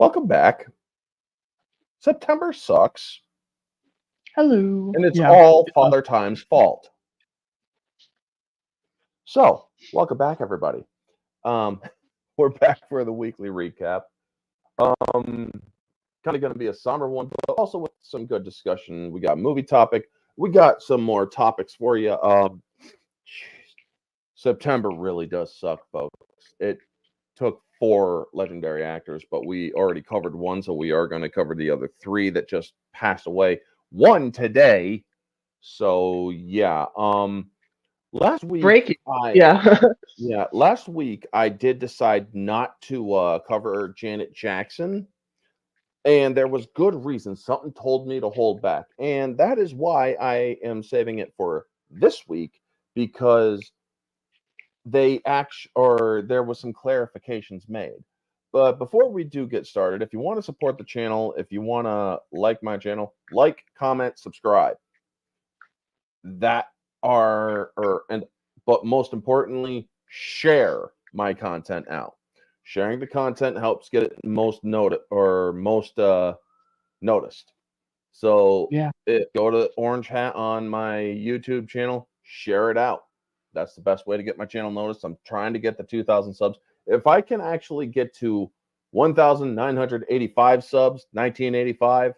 Welcome back. September sucks, Hello. and it's Yeah. all Father Time's fault. So, welcome back, everybody. Um, we're back for the weekly recap. Um, kind of going to be a somber one, but also with some good discussion. We got movie topic. We got some more topics for you. September really does suck, folks. It took 4 legendary actors, but we already covered one, so we are going to cover the other 3 that just passed away. One today. So yeah. Last week Breaking. I Yeah. last week I did decide not to cover Janet Jackson, and there was good reason. Something told me to hold back, and that is why I am saving it for this week because there was some clarifications made. But before we do get started, if you want to support the channel, if you want to like my channel, like, comment, subscribe. That are or and But most importantly, share my content out. Sharing the content helps get it most noticed. So Yeah. go to Orange Hat on my YouTube channel, share it out. That's the best way to get my channel noticed. I'm trying to get the 2,000 subs. If I can actually get to 1,985 subs, 1985,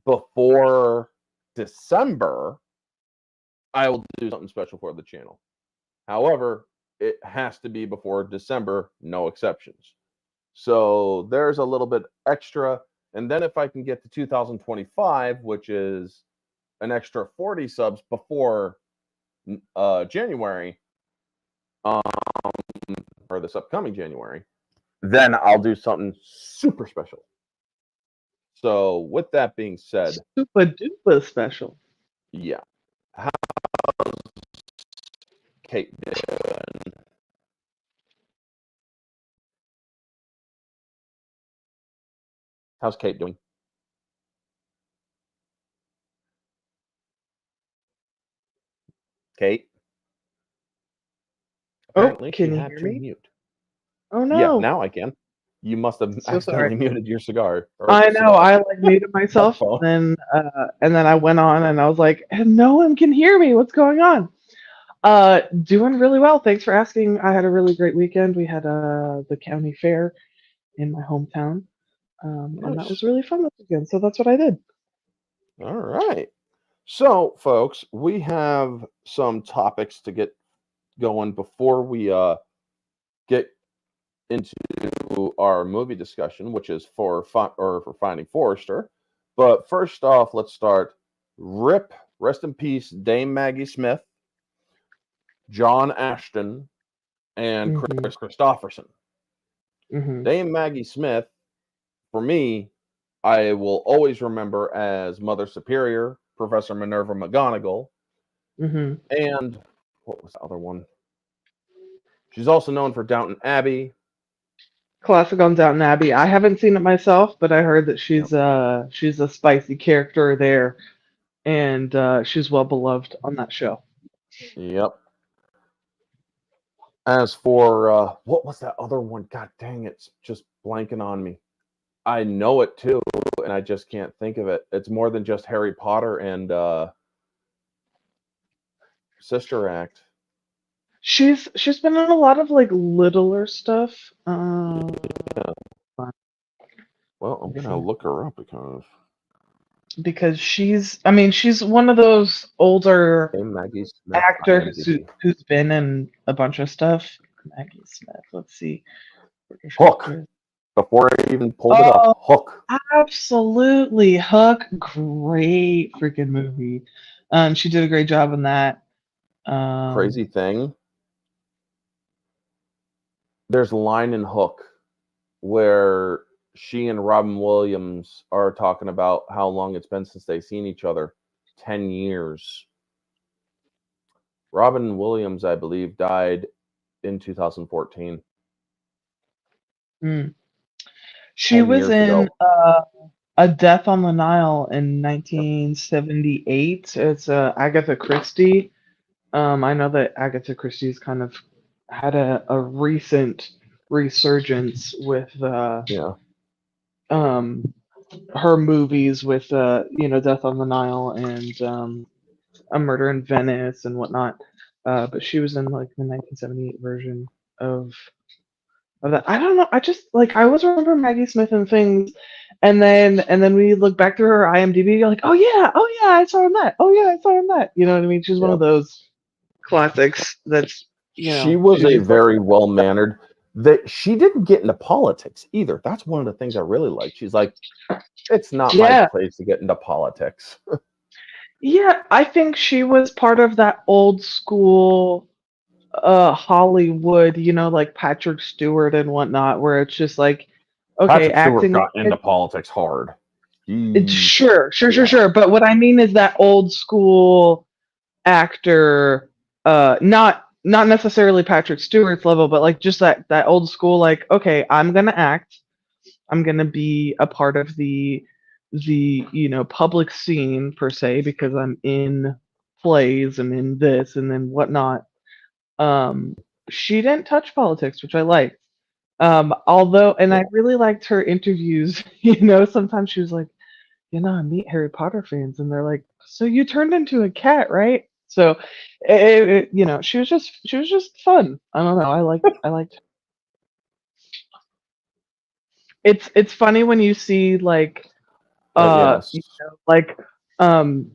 before December, I will do something special for the channel. However, it has to be before December, no exceptions. So there's a little bit extra. And then if I can get to 2025, which is an extra 40 subs before January, um, or this upcoming January, then I'll do something super special. So with that being said, Super duper special. yeah. How's Kate doing? How's Kate doing? Kate? Oh, Apparently she can you had hear to me? mute. Oh Yeah, no. now I can. You must have So sorry. accidentally muted your cigar or I know. cigar I like muted myself, microphone. and then I went on, and I was like, no one can hear me. What's going on? Doing really well. Thanks for asking. I had a really great weekend. We had the county fair in my hometown, and that was Nice. really fun this weekend. So that's what I did. All right. So, folks, we have some topics to get going before we get into our movie discussion, which is for Finding Forrester. But first off, let's start. Rest in peace, Dame Maggie Smith, John Ashton, and Mhm. Chris Christopherson. Mhm. Dame Maggie Smith, for me, I will always remember as Mother Superior, Professor Minerva McGonagall, Mhm. and what was the other one? She's also known for Downton Abbey. Classic on Downton Abbey. I haven't seen it myself, but I heard that Yep. she's a spicy character there, and she's well beloved on that show. Yep. As for what was that other one? God dang, it's just blanking on me. I know it too, and I just can't think of it. It's more than just Harry Potter and Sister Act. She's been in a lot of like littler stuff. Yeah. Well, I'm Let's gonna see. look her up because Because she's one of those older hey, Maggie Smith, actors IMDb. who's been in a bunch of stuff. Maggie Smith. Let's see. British Hook. actress. Before I even pulled it up, Oh, Hook. absolutely. Hook, great freaking movie. She did a great job in that. Um, Crazy thing. There's a line in Hook where she and Robin Williams are talking about how long it's been since they've seen each other. 10 years. Robin Williams, I believe, died in 2014. mm. She 10 was years in ago. A Death on the Nile in Yep. 1978. It's Agatha Christie. I know that Agatha Christie's kind of had a recent resurgence with Yeah. her movies with Death on the Nile and A Murder in Venice and whatnot. But she was in like the 1978 version of that. I don't know. I just like I always remember Maggie Smith and things, and then we look back through her IMDb. You're like, oh yeah, I saw him that. Oh yeah, I saw him that. You know what I mean? She's one Yeah. of those classics that's She was she's a just like, very well mannered. That she didn't get into politics either. That's one of the things I really like. She's like, it's not my yeah, place to get into politics. yeah. I think she was part of that old school Hollywood, like Patrick Stewart and whatnot, where it's just like, okay, Patrick Stewart acting. got into politics hard. Sure, sure, sure, Yeah. sure. But what I mean is that old school actor, not necessarily Patrick Stewart's level, but like just that old school, like, okay, I'm gonna act, I'm gonna be a part of the public scene per se because I'm in plays and in this and then whatnot. Um, she didn't touch politics, which I liked. Although, and I really liked her interviews. Sometimes she was like, I meet Harry Potter fans, and they're like, "So you turned into a cat, right?" So, she was just fun. I don't know. I liked. It's funny when you see like Yes. like um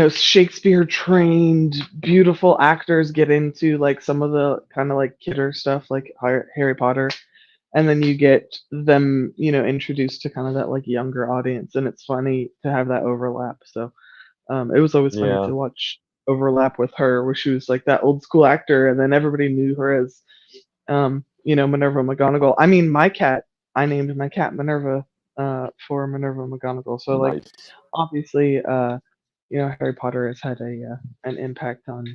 Shakespeare trained beautiful actors get into like some of the kind of like kidder stuff like Harry Potter, and then you get them introduced to kind of that like younger audience, and it's funny to have that overlap. So it was always funny Yeah. to watch overlap with her where she was like that old school actor, and then everybody knew her as Minerva McGonagall. I mean, I named my cat Minerva for Minerva McGonagall. So like Nice. obviously Harry Potter has had an impact on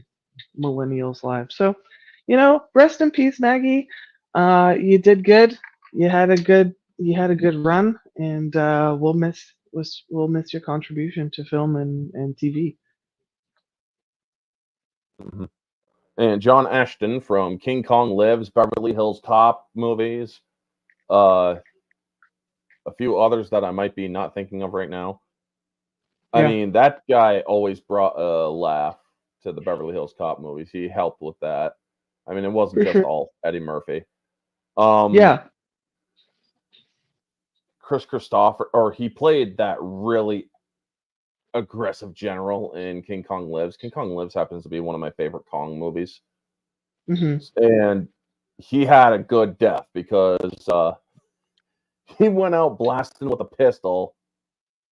millennials' lives. So rest in peace, Maggie. You did good. You had a good run, and we'll miss your contribution to film and TV. Mhm. And John Ashton from King Kong Lives, Beverly Hills Cop movies, uh, a few others that I might be not thinking of right now. I Yeah, mean, that guy always brought a laugh to the Beverly Hills Cop movies. He helped with that. I mean, it wasn't for just sure. all Eddie Murphy. Um, Yeah. Chris Christopher, or he played that really aggressive general in King Kong Lives. King Kong Lives happens to be one of my favorite Kong movies, Hmm. and he had a good death because he went out blasting with a pistol,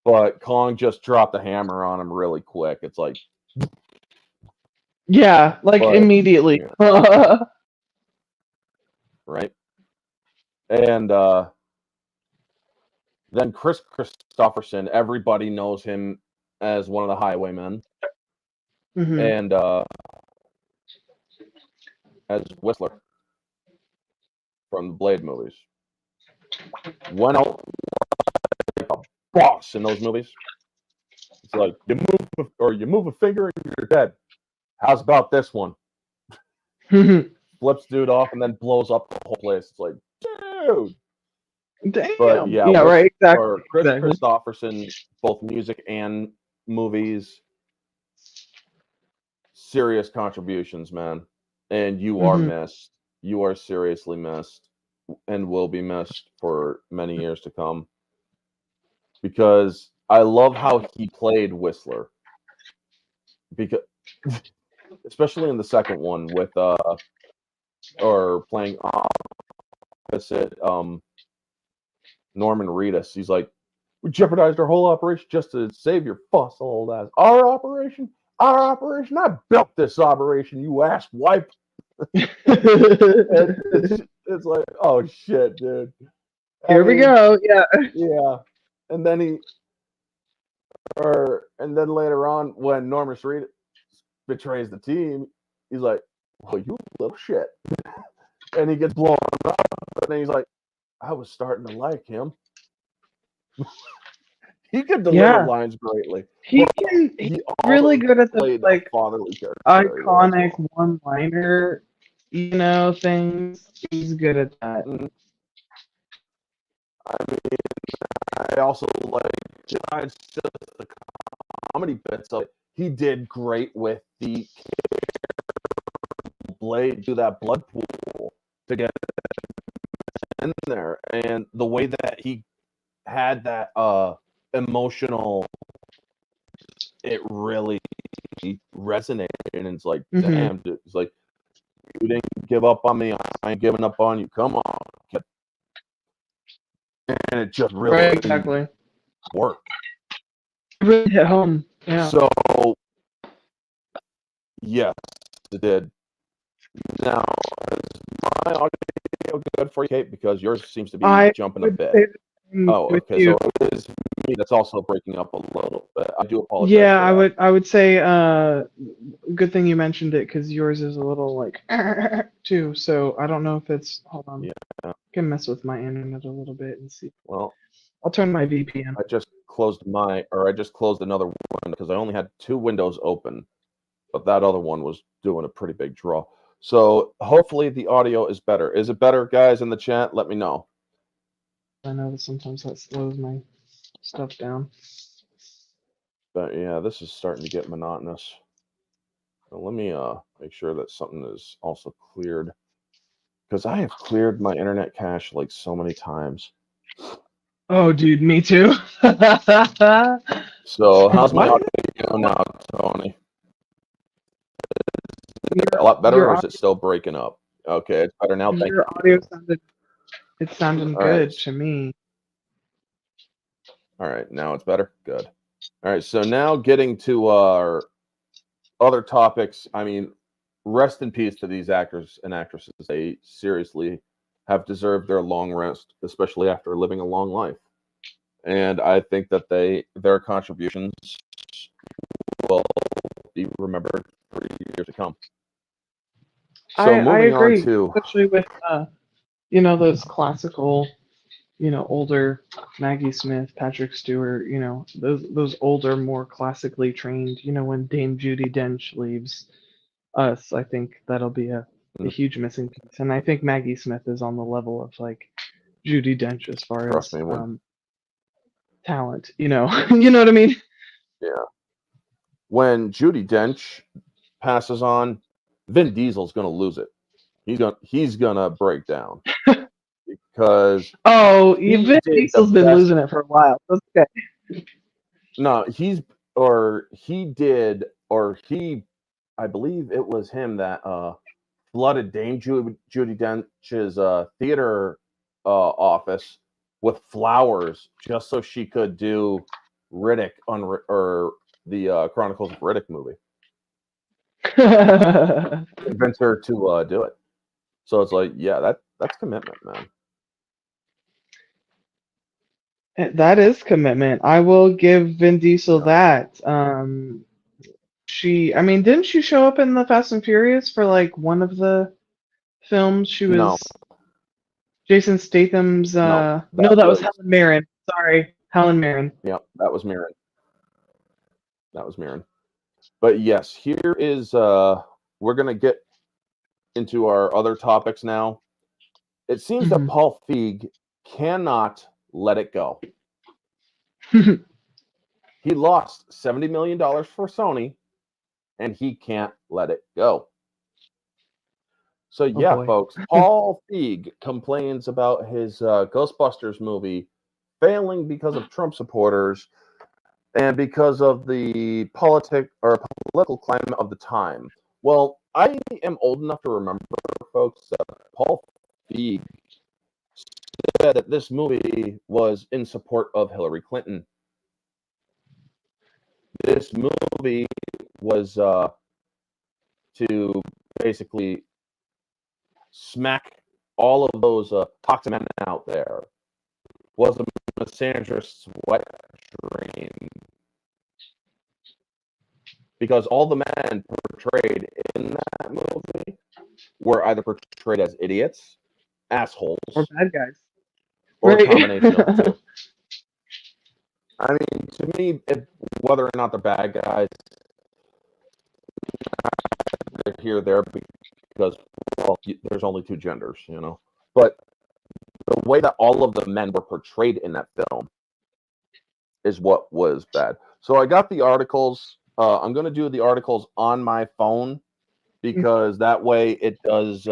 but Kong just dropped the hammer on him really quick. It's like, Yeah, like but immediately. yeah, right. And then Chris Christopherson, everybody knows him as one of the Highwaymen, Hmm. and as Whistler from the Blade movies. Went out like a boss in those movies. It's like you move a finger and you're dead. How's about this one? Flips dude off and then blows up the whole place. It's like, dude. But Damn. yeah, Yeah, right. Exactly. or Chris Exactly. Christopherson, both music and movies, serious contributions, man. And you are Hmm. missed. You are seriously missed and will be missed for many years to come. Because I love how he played Whistler. Because especially in the second one with or playing opposite Norman Reedus. He's like, we jeopardized our whole operation just to save your fuss old ass. Our operation? Our operation? I built this operation, you ass wipe. And it's like, oh shit, dude. I Here we mean, go. Yeah. yeah. And then and then later on, when Norman Reedus betrays the team, he's like, well, you little shit. And he gets blown up, and then he's like, I was starting to like him. He could deliver Yeah. lines greatly, He but can. He's he really also good at the played a like fatherly character very well as iconic well. one-liner, things. He's good at that. Mhm. I mean, I also like besides just the comedy bits of it, he did great with the blade, do that blood pool to get in there, and the way that he had that emotional, it really resonated, and it's like, damn, dude. It's like, you didn't give up on me, I ain't giving up on you. Come on, and it just really worked. Really hit home. Yeah. So, yes, it did. Now, is my audio good for you, Kate? Because yours seems to be jumping a bit. Oh, okay. So it is me that's also breaking up a little bit. I do apologize. Yeah, I would say good thing you mentioned it, because yours is a little like too. So I don't know if it's, hold on. Yeah. I can mess with my internet a little bit and see. Well, I'll turn my VPN. I just closed another one because I only had 2 windows open, but that other one was doing a pretty big draw. So hopefully the audio is better. Is it better, guys, in the chat? Let me know. I know that sometimes that slows my stuff down. But yeah, this is starting to get monotonous. So let me make sure that something is also cleared, because I have cleared my internet cache like so many times. Oh, dude, me too. So how's my audio now, Tony? Is it a lot better, or is it still breaking up? Okay, it's better now. Thank you. Your audio sounded good to me. All right, now it's better. Good. All right, so now getting to our other topics. I mean, rest in peace to these actors and actresses. They seriously have deserved their long rest, especially after living a long life. And I think that their contributions will be remembered for years to come. So I agree, on to, especially with those classical, older Maggie Smith, Patrick Stewart, those older, more classically trained. When Dame Judi Dench leaves us, I think that'll be a huge missing piece. And I think Maggie Smith is on the level of like Judi Dench as far as talent. You know what I mean? Yeah. When Judi Dench passes on, Vin Diesel's gonna lose it. He's gonna break down because Vin Diesel's been losing it for a while. Okay. No, I believe it was him that flooded Dame Judi Dench's theater office with flowers just so she could do Riddick or the Chronicles of Riddick movie. Convince her to do it. So it's like, yeah, that's commitment, man. That is commitment. I will give Vin Diesel that. Didn't she show up in the Fast and Furious for like one of the films? She was Jason Statham's. No, that was Helen Mirren. Sorry, Helen Mirren. Yep, that was Mirren. But yes, here is we're gonna get into our other topics now. It seems that Paul Feig cannot let it go. He lost $70 million for Sony, and he can't let it go. So folks, Paul Feig complains about his Ghostbusters movie failing because of Trump supporters and because of the political climate of the time. Well, I am old enough to remember, folks, that Paul Feig said that this movie was in support of Hillary Clinton. This movie was to basically smack all of those toxic men out there. Was a misandrist's wet dream. Because all the men portrayed in that movie were either portrayed as idiots, assholes, or bad guys, or a combination of the two. I mean, to me, whether or not they're bad guys, they're here there because, well, there's only 2 genders, But the way that all of the men were portrayed in that film is what was bad. So I got the articles. I'm going to do the articles on my phone because that way it does.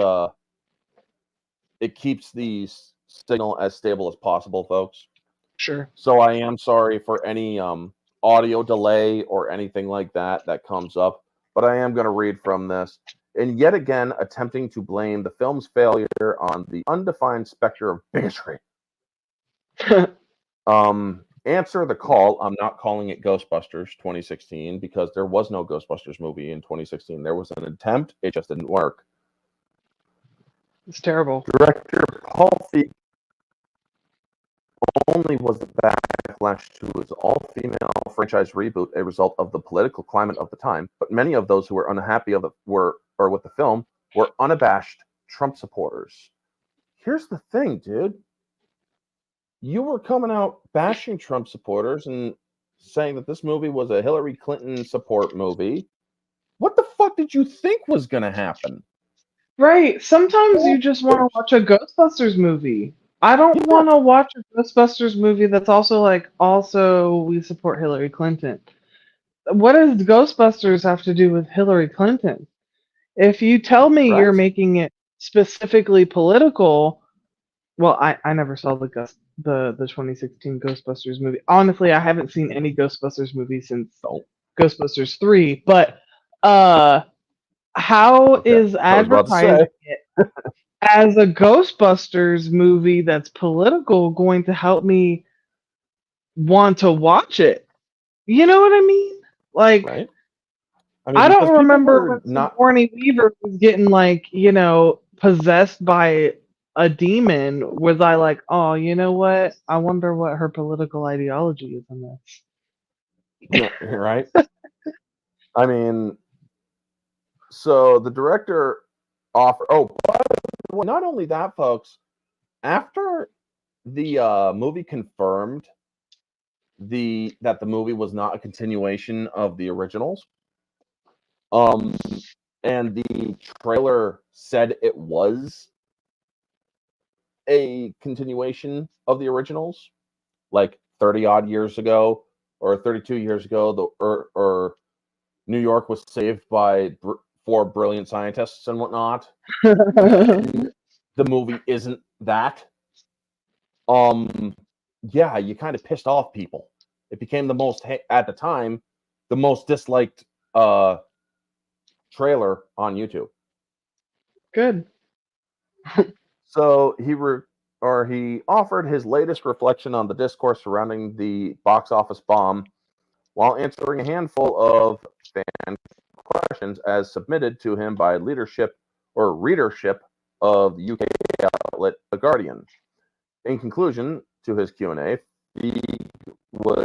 It keeps the signal as stable as possible, folks. Sure. So I am sorry for any audio delay or anything like that comes up, but I am going to read from this. And yet again, attempting to blame the film's failure on the undefined specter of bigotry. Answer the call. I'm not calling it Ghostbusters 2016 because there was no Ghostbusters movie in 2016. There was an attempt. It just didn't work. It's terrible. Director Paul Feig only was the backlash to his all-female franchise reboot a result of the political climate of the time, but many of those who were unhappy with the film were unabashed Trump supporters. Here's the thing, dude. You were coming out bashing Trump supporters and saying that this movie was a Hillary Clinton support movie. What the fuck did you think was going to happen? Right. Sometimes you just want to watch a Ghostbusters movie. I don't want to watch a Ghostbusters movie that's also we support Hillary Clinton. What does Ghostbusters have to do with Hillary Clinton? If you tell me you're making it specifically political, well, I never saw the 2016 Ghostbusters movie. Honestly, I haven't seen any Ghostbusters movie since Ghostbusters 3, but how is advertising it as a Ghostbusters movie that's political going to help me want to watch it? You know what I mean? Like, right? I don't remember when Sigourney Weaver was getting, like, possessed by a demon. Was I like, oh, you know what? I wonder what her political ideology is in this. Right? I mean, so the director offered. Oh, but not only that, folks. After the movie confirmed that the movie was not a continuation of the originals, and the trailer said it was a continuation of the originals, like 30 odd years ago or 32 years ago, or New York was saved by 4 brilliant scientists and whatnot. And the movie isn't that. Yeah, you kind of pissed off people. It became at the time, the most disliked trailer on YouTube. Good. So he offered his latest reflection on the discourse surrounding the box office bomb while answering a handful of fan questions as submitted to him by readership of the UK outlet The Guardian. In conclusion to his Q&A, he was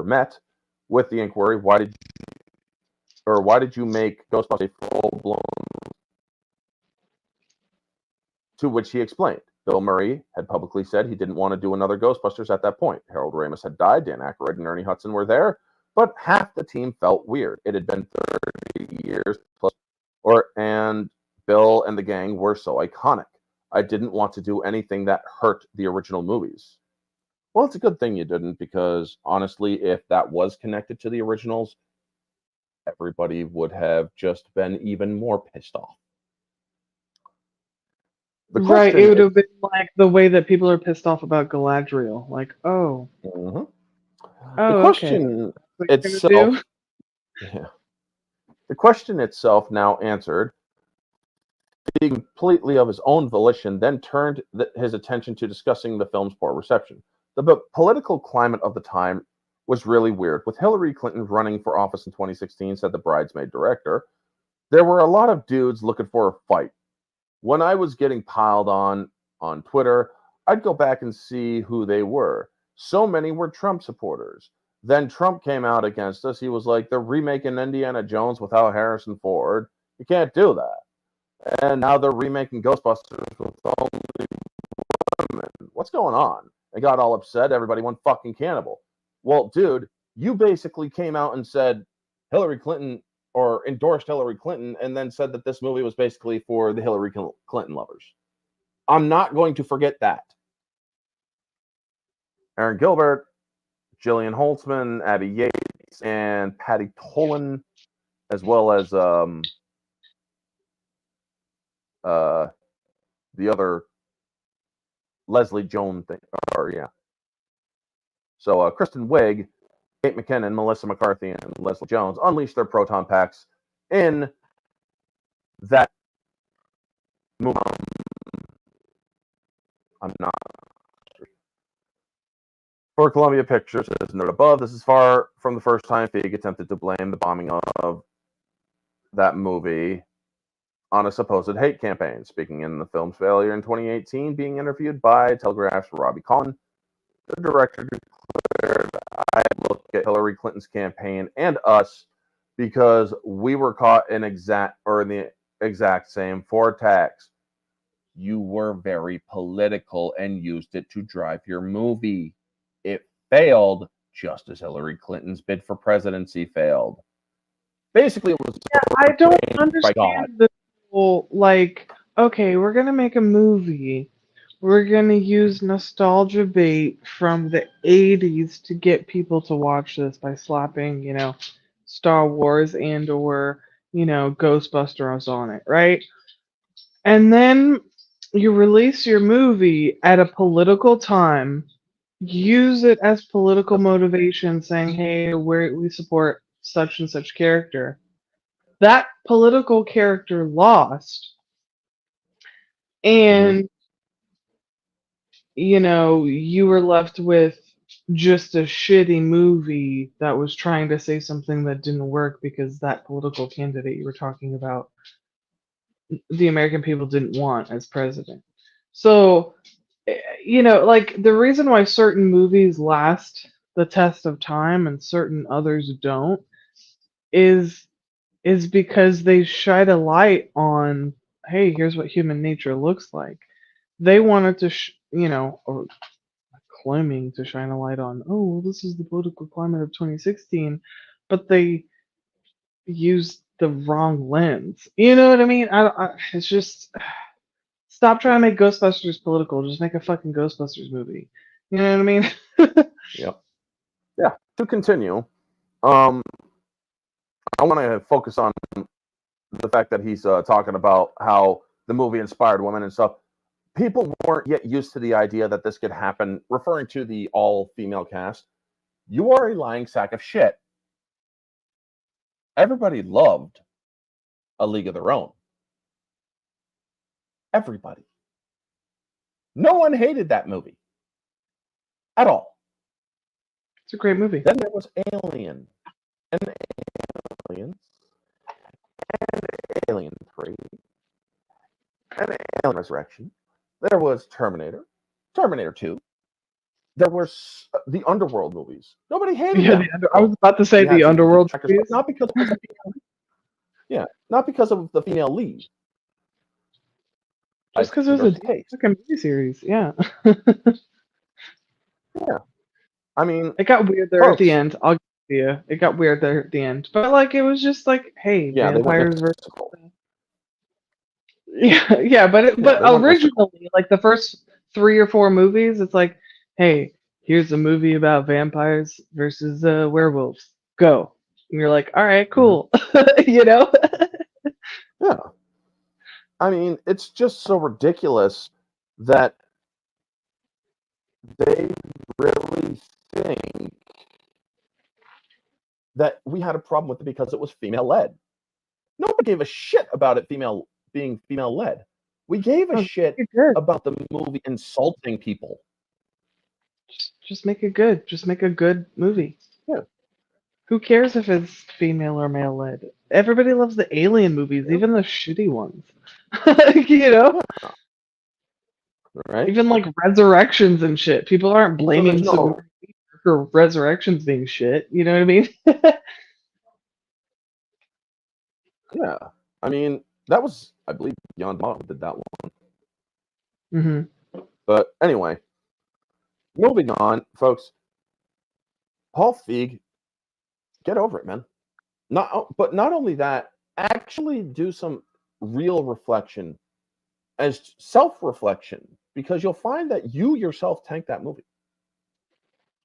met with the inquiry, why did you make Ghostbusters a full-blown? To which he explained, Bill Murray had publicly said he didn't want to do another Ghostbusters at that point. Harold Ramis had died, Dan Aykroyd and Ernie Hudson were there, but half the team felt weird. It had been 30 years plus, and Bill and the gang were so iconic. I didn't want to do anything that hurt the original movies. Well, it's a good thing you didn't, because honestly, if that was connected to the originals, everybody would have just been even more pissed off. Right, it would have been like the way that people are pissed off about Galadriel. Like, oh. Mm-hmm. Oh, the question itself. Yeah. The question itself, now answered, being completely of his own volition, then turned his attention to discussing the film's poor reception. The political climate of the time was really weird. With Hillary Clinton running for office in 2016, said the bridesmaid director, there were a lot of dudes looking for a fight. When I was getting piled on Twitter, I'd go back and see who they were. So many were Trump supporters. Then Trump came out against us. He was like, they're remaking Indiana Jones without Harrison Ford. You can't do that. And now they're remaking Ghostbusters with only women. What's going on? They got all upset. Everybody went fucking cannibal. Well, dude, you basically came out and said Hillary Clinton, or endorsed Hillary Clinton, and then said that this movie was basically for the Hillary Clinton lovers. I'm not going to forget that. Aaron Gilbert, Gillian Holtzman, Abby Yates, and Patty Tolan, as well as the other Leslie Jones thing. So Kristen Wiig, Kate McKinnon, Melissa McCarthy, and Leslie Jones unleashed their proton packs in that movie. I'm not sure. For Columbia Pictures, as noted above, this is far from the first time Feig attempted to blame the bombing of that movie on a supposed hate campaign. Speaking in the film's failure in 2018, being interviewed by Telegraph's Robbie Collin, the director declared, "I look at Hillary Clinton's campaign and us because we were caught in the exact same vortex. You were very political and used it to drive your movie. It failed just as Hillary Clinton's bid for presidency failed." Basically, it was. Yeah, I don't understand the whole, like, okay, we're gonna make a movie. We're gonna use nostalgia bait from the 80s to get people to watch this by slapping, Star Wars or, Ghostbusters on it, right? And then you release your movie at a political time, use it as political motivation, saying, hey, we support such and such character. That political character lost, and you were left with just a shitty movie that was trying to say something that didn't work because that political candidate you were talking about, the American people didn't want as president. So, like, the reason why certain movies last the test of time and certain others don't is because they shine a light on, hey, here's what human nature looks like. They wanted to, or claiming to shine a light on, oh, well, this is the political climate of 2016, but they used the wrong lens. You know what I mean? It's just, stop trying to make Ghostbusters political. Just make a fucking Ghostbusters movie. You know what I mean? Yep. Yeah. To continue, I want to focus on the fact that he's talking about how the movie inspired women and stuff. People weren't yet used to the idea that this could happen, referring to the all-female cast. You are a lying sack of shit. Everybody loved A League of Their Own. Everybody. No one hated that movie at all. It's a great movie. Then there was Alien, and Aliens, and Alien 3, and Alien Resurrection. There was Terminator, Terminator 2. There were the Underworld movies. Nobody hated them. I was about to say the Underworld movies. Not because of the female, not because of the female lead. Just because it was a fucking movie series, yeah. Yeah. I mean, it got weird there at the end. I'll give you. It got weird there at the end, but like it was just like, hey, vampires versus. Yeah, but originally, like the first 3 or 4 movies, it's like, hey, here's a movie about vampires versus werewolves. Go, and you're like, all right, cool, Yeah. I mean, it's just so ridiculous that they really think that we had a problem with it because it was female-led. Nobody gave a shit about it being female-led. We gave a shit about the movie insulting people. Just make it good. Just make a good movie. Yeah. Who cares if it's female or male-led? Everybody loves the Alien movies, even the shitty ones. Right? Even like Resurrections and shit. People aren't blaming for Resurrections being shit. You know what I mean? Yeah. I mean, that was, I believe, Beyond Model did that one. Mm-hmm. But anyway, moving on, folks. Paul Feig, get over it, man. But not only that, actually do some real reflection as self-reflection, because you'll find that you yourself tanked that movie,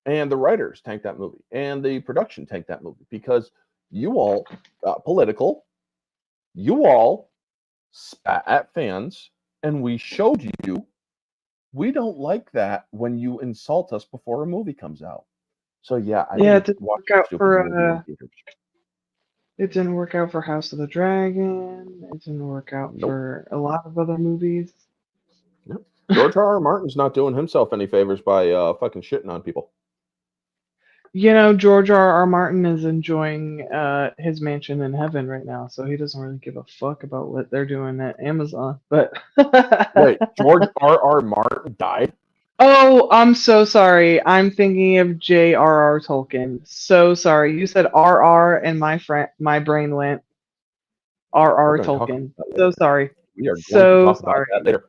and the writers tanked that movie, and the production tanked that movie, because you all got political, you all spat at fans, and we showed you we don't like that when you insult us before a movie comes out. So yeah, I Yeah, it didn't didn't watch work the out stupid movie in for theaters. it didn't work out for House of the Dragon. It didn't work out Nope. for a lot of other movies. Yep. George R. R. Martin's not doing himself any favors by fucking shitting on people. You know, George R. Martin is enjoying his mansion in heaven right now, so he doesn't really give a fuck about what they're doing at Amazon. But Wait, George R. R. Martin died? oh, I'm so sorry. I'm thinking of J.R.R. Tolkien. So sorry. You said R.R. and my brain went We're R.R. going to talk about Tolkien. that So later. sorry. We are going to So talk about sorry. that later.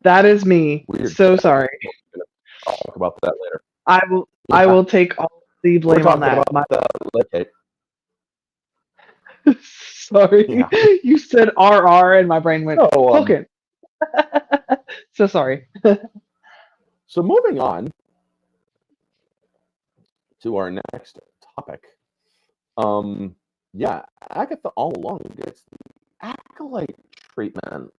That is me. We are So sorry. going to talk about that later. I will take all the We're blame on talking that. about that later. Sorry. Yeah. You said RR and my brain went So, Tolkien. So sorry. so moving on to our next topic. Yeah, Agatha all along gets the Acolyte treatment.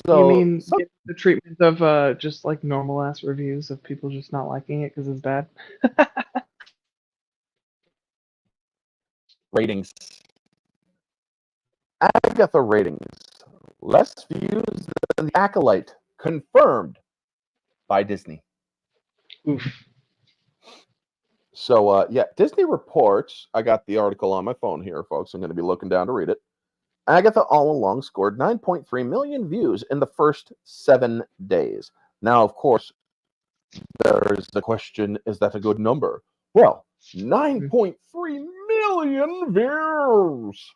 You So mean get the treatment of just like normal ass reviews of people just not liking it because it's bad? ratings. Agatha ratings. Less views than the Acolyte. Confirmed by Disney. Oof. So, yeah, Disney reports. I got the article on my phone here, folks. I'm going to be looking down to read it. Agatha All Along scored 9.3 million views in the first 7 days. Now, of course, there's the question, is that a good number? Well, 9.3 million views.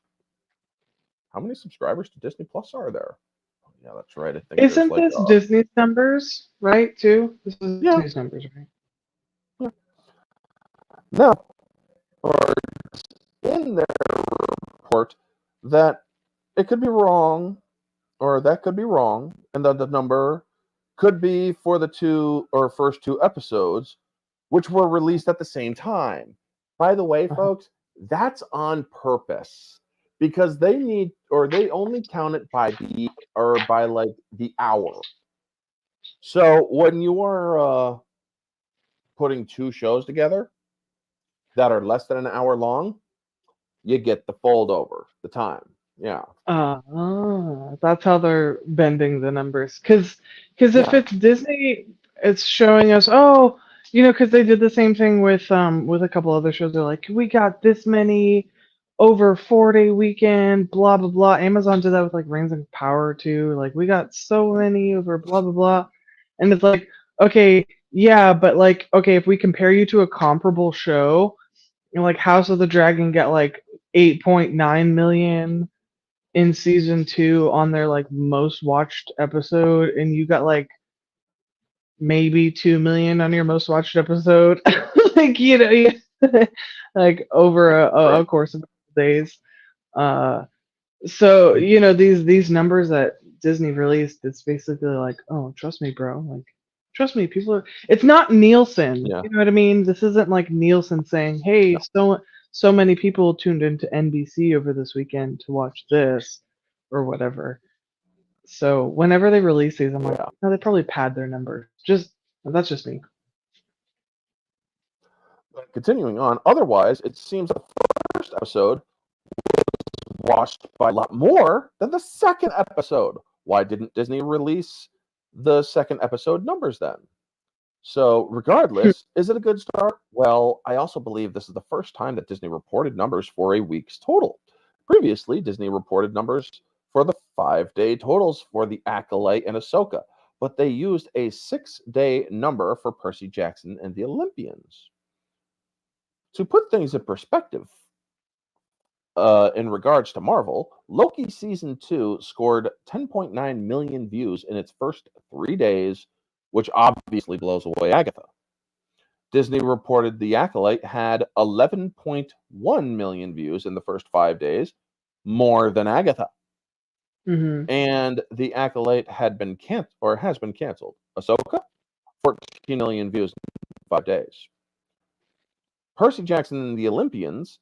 How many subscribers to Disney Plus are there? Yeah, that's right. I think there's Isn't like this Disney's numbers, right, too? This is yeah. Disney's numbers, right? Yeah. Now, or in their report that it could be wrong, or that could be wrong, and that the number could be for the first two episodes, which were released at the same time. By the way, folks, that's on purpose, because they only count it by the hour. So when you are putting two shows together that are less than an hour long, you get the fold over the time. Yeah. That's how they're bending the numbers. Because if it's Disney, it's showing us, oh, because they did the same thing with a couple other shows. They're like, we got this many over 4-day weekend, blah blah blah. Amazon did that with like Rings of Power too. Like, we got so many over blah blah blah, and it's like, okay, yeah, but like, okay, if we compare you to a comparable show, like House of the Dragon got like 8.9 million in season 2 on their like most watched episode, and you got like maybe 2 million on your most watched episode. Like, like over a course of days. So these numbers that Disney released, it's basically like, oh, trust me, bro, like, trust me, people are, it's not Nielsen. Yeah. You know what I mean? This isn't like Nielsen saying, hey, so many people tuned into NBC over this weekend to watch this or whatever. So whenever they release these, I'm like, no, they probably pad their numbers. That's just me. Continuing on, otherwise, it seems the first episode watched by a lot more than the second episode. Why didn't Disney release the second episode numbers then? So, regardless, is it a good start? Well, I also believe this is the first time that Disney reported numbers for a week's total. Previously, Disney reported numbers for the 5-day totals for The Acolyte and Ahsoka, but they used a 6-day number for Percy Jackson and the Olympians. To put things in perspective, in regards to Marvel, Loki Season 2 scored 10.9 million views in its first 3 days, which obviously blows away Agatha. Disney reported The Acolyte had 11.1 million views in the first 5 days, more than Agatha. Mm-hmm. And The Acolyte has been canceled. Ahsoka, 14 million views in 5 days. Percy Jackson and the Olympians,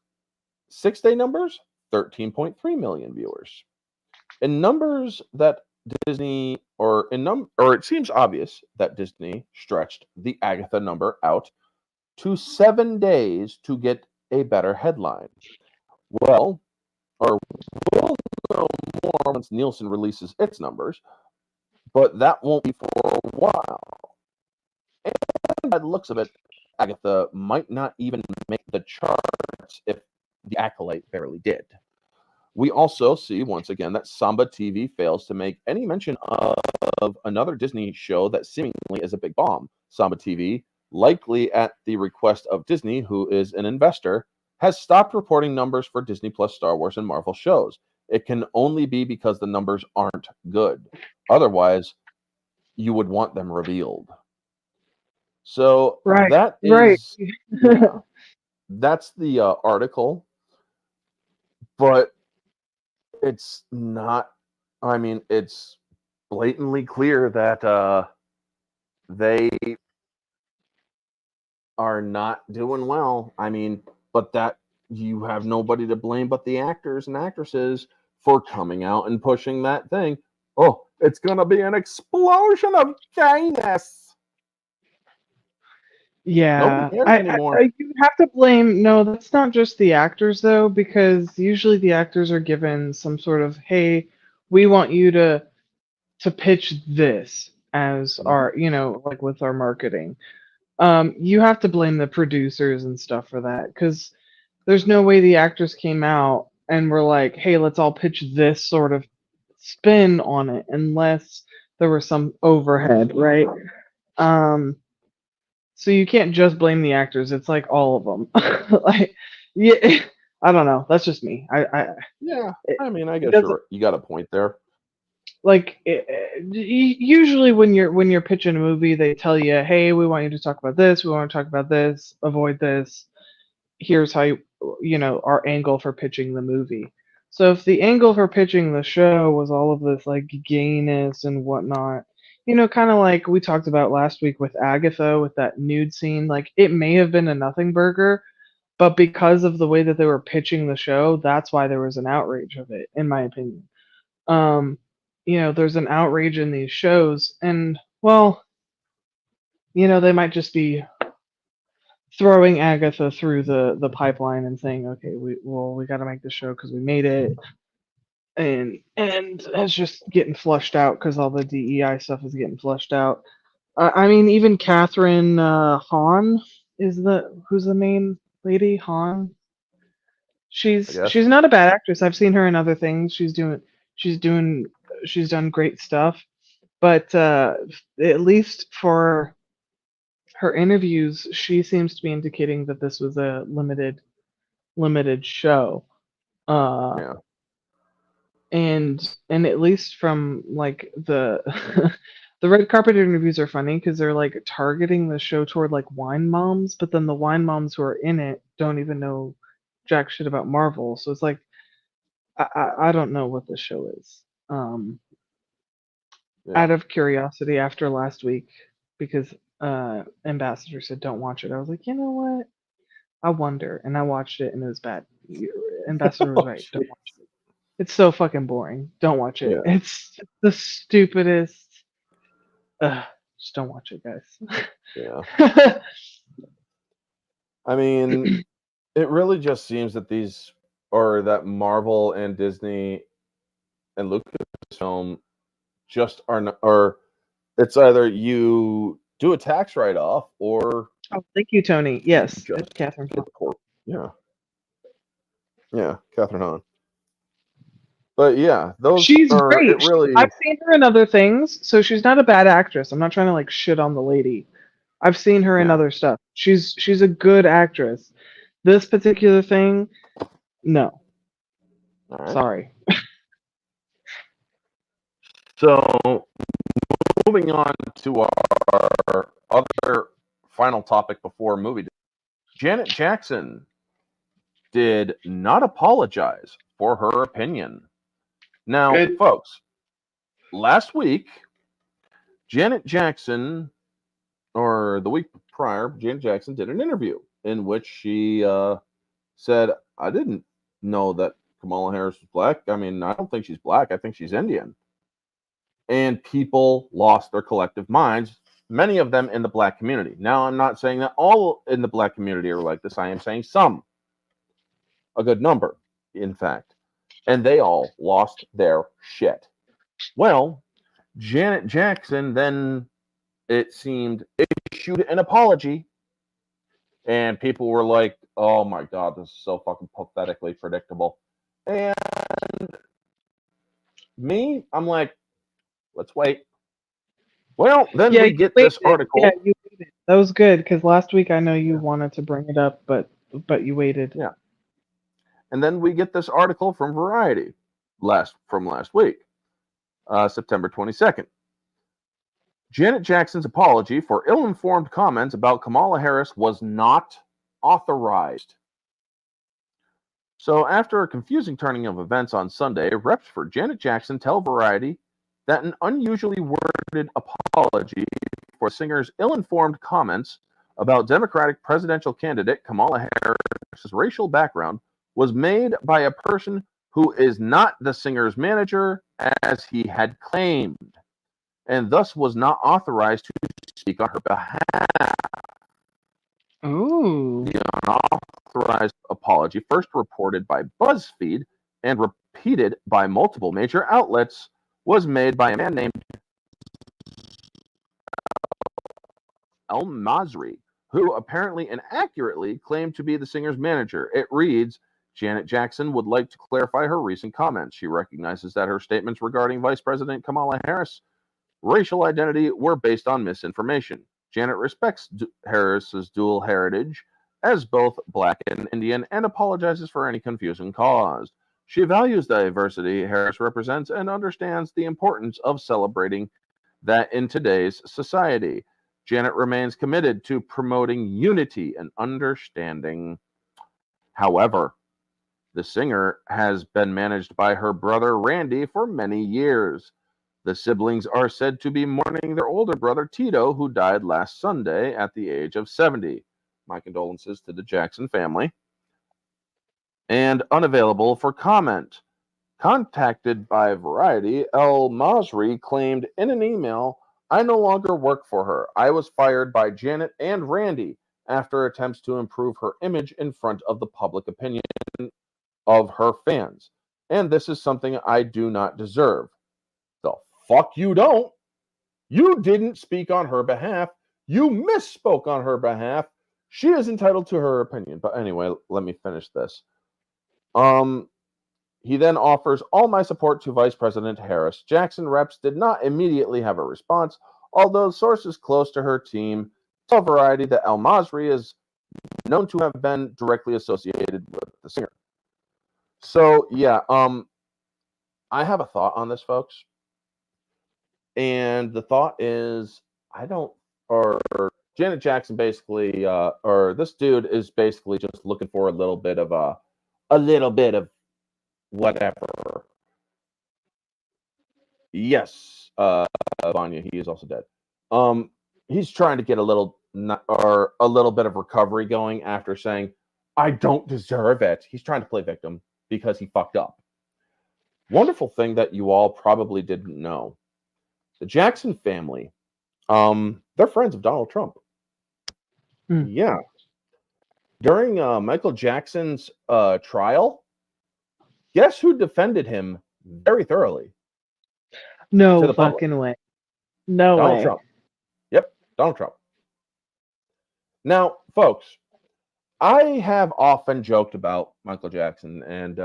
6-day numbers, 13.3 million viewers. In numbers that Disney, or it seems obvious that Disney stretched the Agatha number out to 7 days to get a better headline. Well, or we'll know more once Nielsen releases its numbers, but that won't be for a while. And by the looks of it, Agatha might not even make the charts if the Acolyte barely did. We also see, once again, that Samba TV fails to make any mention of another Disney show that seemingly is a big bomb. Samba TV, likely at the request of Disney, who is an investor, has stopped reporting numbers for Disney Plus Star Wars and Marvel shows. It can only be because the numbers aren't good. Otherwise, you would want them revealed. So Right. that Right. is, yeah, that's the article, but it's not. I mean, it's blatantly clear that they are not doing well. I mean, but that you have nobody to blame but the actors and actresses for coming out and pushing that thing. Oh, it's gonna be an explosion of gayness. Nobody Yeah, cares anymore. you have to blame. No, that's not just the actors though, because usually the actors are given some sort of, hey, we want you to pitch this as Mhm. our, like with our marketing. You have to blame the producers and stuff for that, because there's no way the actors came out and were like, hey, let's all pitch this sort of spin on it, unless there was some overhead, right? Um, so you can't just blame the actors. It's like all of them. Like, yeah, I don't know. That's just me. Yeah, It, I mean, I it guess doesn't you got a point there. like usually when you're pitching a movie, they tell you, hey, we want you to talk about this. We want to talk about this. Avoid this. Here's how our angle for pitching the movie. So if the angle for pitching the show was all of this like gayness and whatnot, kind of like we talked about last week with Agatha with that nude scene, like it may have been a nothing burger, but because of the way that they were pitching the show, that's why there was an outrage of it, in my opinion. Um, there's an outrage in these shows, and well, they might just be throwing Agatha through the pipeline and saying, okay, we got to make the show because we made it, and it's just getting flushed out because all the DEI stuff is getting flushed out. I mean, even Catherine Hahn who's the main lady, Hahn. I She's guess. not a bad actress. I've seen her in other things. She's doing she's done great stuff. But at least for her interviews, she seems to be indicating that this was a limited show. Uh, Yeah. and at least from like the the red carpet interviews are funny because they're like targeting the show toward like wine moms, but then the wine moms who are in it don't even know jack shit about Marvel. So it's like I don't know what the show is. Yeah. Out of curiosity after last week, because Ambassador said don't watch it. I was like, you know what? I wonder, and I watched it and it was bad. Ambassador was Oh, right. Don't jeez. watch it. It's so fucking boring. Don't watch it. Yeah. It's the stupidest. Ugh, just don't watch it, guys. Yeah. I mean, it really just seems that that Marvel and Disney and Lucasfilm just are not, or it's either you do a tax write off or Oh, thank you, Tony. Yes, just it's Catherine. hit the court. Yeah. Yeah. Catherine Hahn. But yeah, those She's are, it great. really, I've seen her in other things, so she's not a bad actress. I'm not trying to like shit on the lady. I've seen her in yeah. other stuff. She's a good actress. This particular thing, no. All right. Sorry. So moving on to our other final topic before movie. Janet Jackson did not apologize for her opinion. Now, Good. folks, last week, Janet Jackson, or the week prior, Janet Jackson did an interview in which she said, I didn't know that Kamala Harris was black. I mean, I don't think she's black. I think she's Indian. And people lost their collective minds, many of them in the black community. Now, I'm not saying that all in the black community are like this. I am saying some, a good number, in fact. And they all lost their shit. Well, Janet Jackson then, it seemed, issued an apology. And people were like, oh my God, this is so fucking pathetically predictable. And me, I'm like, let's wait. Well, then we get this article. Yeah, you waited. That was good because last week I know you wanted to bring it up, but you waited. Yeah. And then we get this article from Variety from last week, September 22nd. Janet Jackson's apology for ill-informed comments about Kamala Harris was not authorized. So after a confusing turning of events on Sunday, reps for Janet Jackson tell Variety that an unusually worded apology for the singer's ill-informed comments about Democratic presidential candidate Kamala Harris's racial background was made by a person who is not the singer's manager, as he had claimed, and thus was not authorized to speak on her behalf. Ooh. The unauthorized apology, first reported by BuzzFeed and repeated by multiple major outlets, was made by a man named El Masri, who apparently inaccurately claimed to be the singer's manager. It reads, Janet Jackson would like to clarify her recent comments. She recognizes that her statements regarding Vice President Kamala Harris' racial identity were based on misinformation. Janet respects Harris's dual heritage as both black and Indian and apologizes for any confusion caused. She values the diversity Harris represents and understands the importance of celebrating that in today's society. Janet remains committed to promoting unity and understanding. However, the singer has been managed by her brother Randy for many years. The siblings are said to be mourning their older brother Tito, who died last Sunday at the age of 70. My condolences to the Jackson family. And unavailable for comment. Contacted by Variety, El Masri claimed in an email, I no longer work for her. I was fired by Janet and Randy after attempts to improve her image in front of the public opinion of her fans. And this is something I do not deserve. The fuck you don't. You didn't speak on her behalf. You misspoke on her behalf. She is entitled to her opinion. But anyway, let me finish this. He then offers all my support to Vice President Harris. Jackson reps did not immediately have a response, although sources close to her team tell Variety that El Masri is known to have been directly associated with the singer. So, yeah, I have a thought on this, folks. And the thought is, Janet Jackson basically, or this dude is basically just looking for a little bit of whatever. Yes, Vanya, he is also dead. He's trying to get a little bit of recovery going after saying, I don't deserve it. He's trying to play victim because he fucked up. Wonderful thing that you all probably didn't know. The Jackson family, they're friends of Donald Trump. Yeah. During Michael Jackson's trial, guess who defended him very thoroughly? No fucking way. No way. Donald Trump. Yep, Donald Trump. Now, folks, I have often joked about Michael Jackson and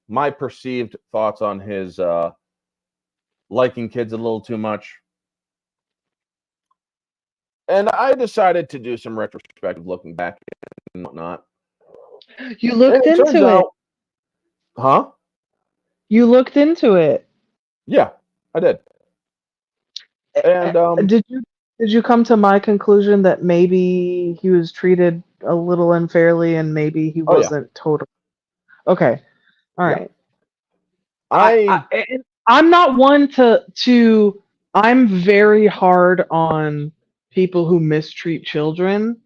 my perceived thoughts on his liking kids a little too much. And I decided to do some retrospective looking back and whatnot. You looked into it. Huh? You looked into it. Yeah, I did. And did you come to my conclusion that maybe he was treated a little unfairly and maybe he wasn't totally okay? All right. I'm not one to. I'm very hard on people who mistreat children,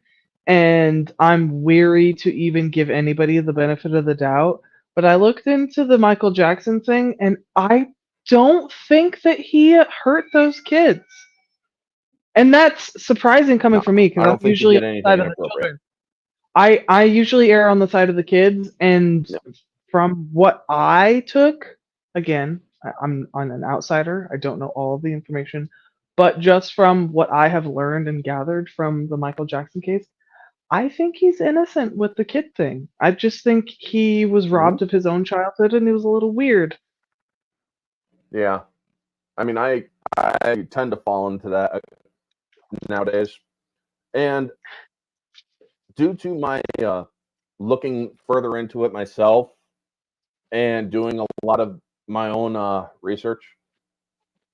and I'm weary to even give anybody the benefit of the doubt. But I looked into the Michael Jackson thing, and I don't think that he hurt those kids. And that's surprising coming No, from me I because I'm don't think he usually on did the anything side of the inappropriate. children. I usually err on the side of the kids, and Yeah. from what I took, again, I'm an outsider. I don't know all of the information, but just from what I have learned and gathered from the Michael Jackson case, I think he's innocent with the kid thing. I just think he was Mhm. robbed of his own childhood, and it was a little weird. Yeah. I mean, I tend to fall into that nowadays, and due to my looking further into it myself and doing a lot of my own research,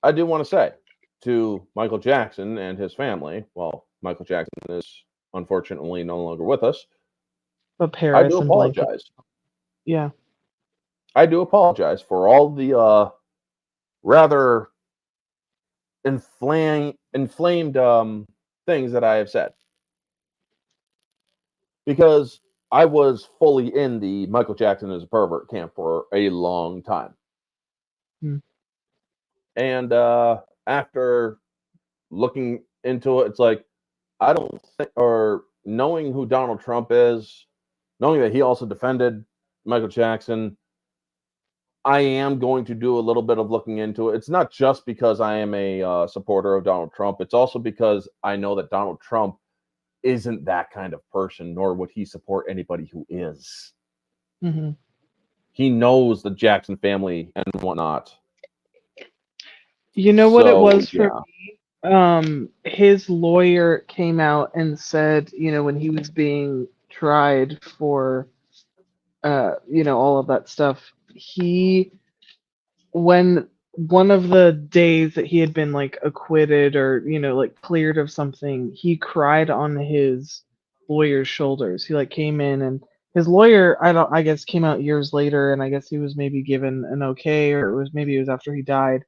I do want to say to Michael Jackson and his family, well, Michael Jackson is unfortunately no longer with us. But I do Paris and Blake, apologize. yeah. I do apologize for all the rather inflamed things that I have said, because I was fully in the Michael Jackson is a pervert camp for a long time. Hmm. And after looking into it, it's like, I don't think, or knowing who Donald Trump is, knowing that he also defended Michael Jackson, I am going to do a little bit of looking into it. It's not just because I am a supporter of Donald Trump. It's also because I know that Donald Trump isn't that kind of person, nor would he support anybody who is. Hmm. He knows the Jackson family and whatnot. You know what it So was for yeah. his lawyer came out and said, when he was being tried for all of that stuff, he when one of the days that he had been like acquitted or like cleared of something, he cried on his lawyer's shoulders. He like came in, and his lawyer, I guess, came out years later, and I guess he was maybe given an okay, or maybe it was after he died.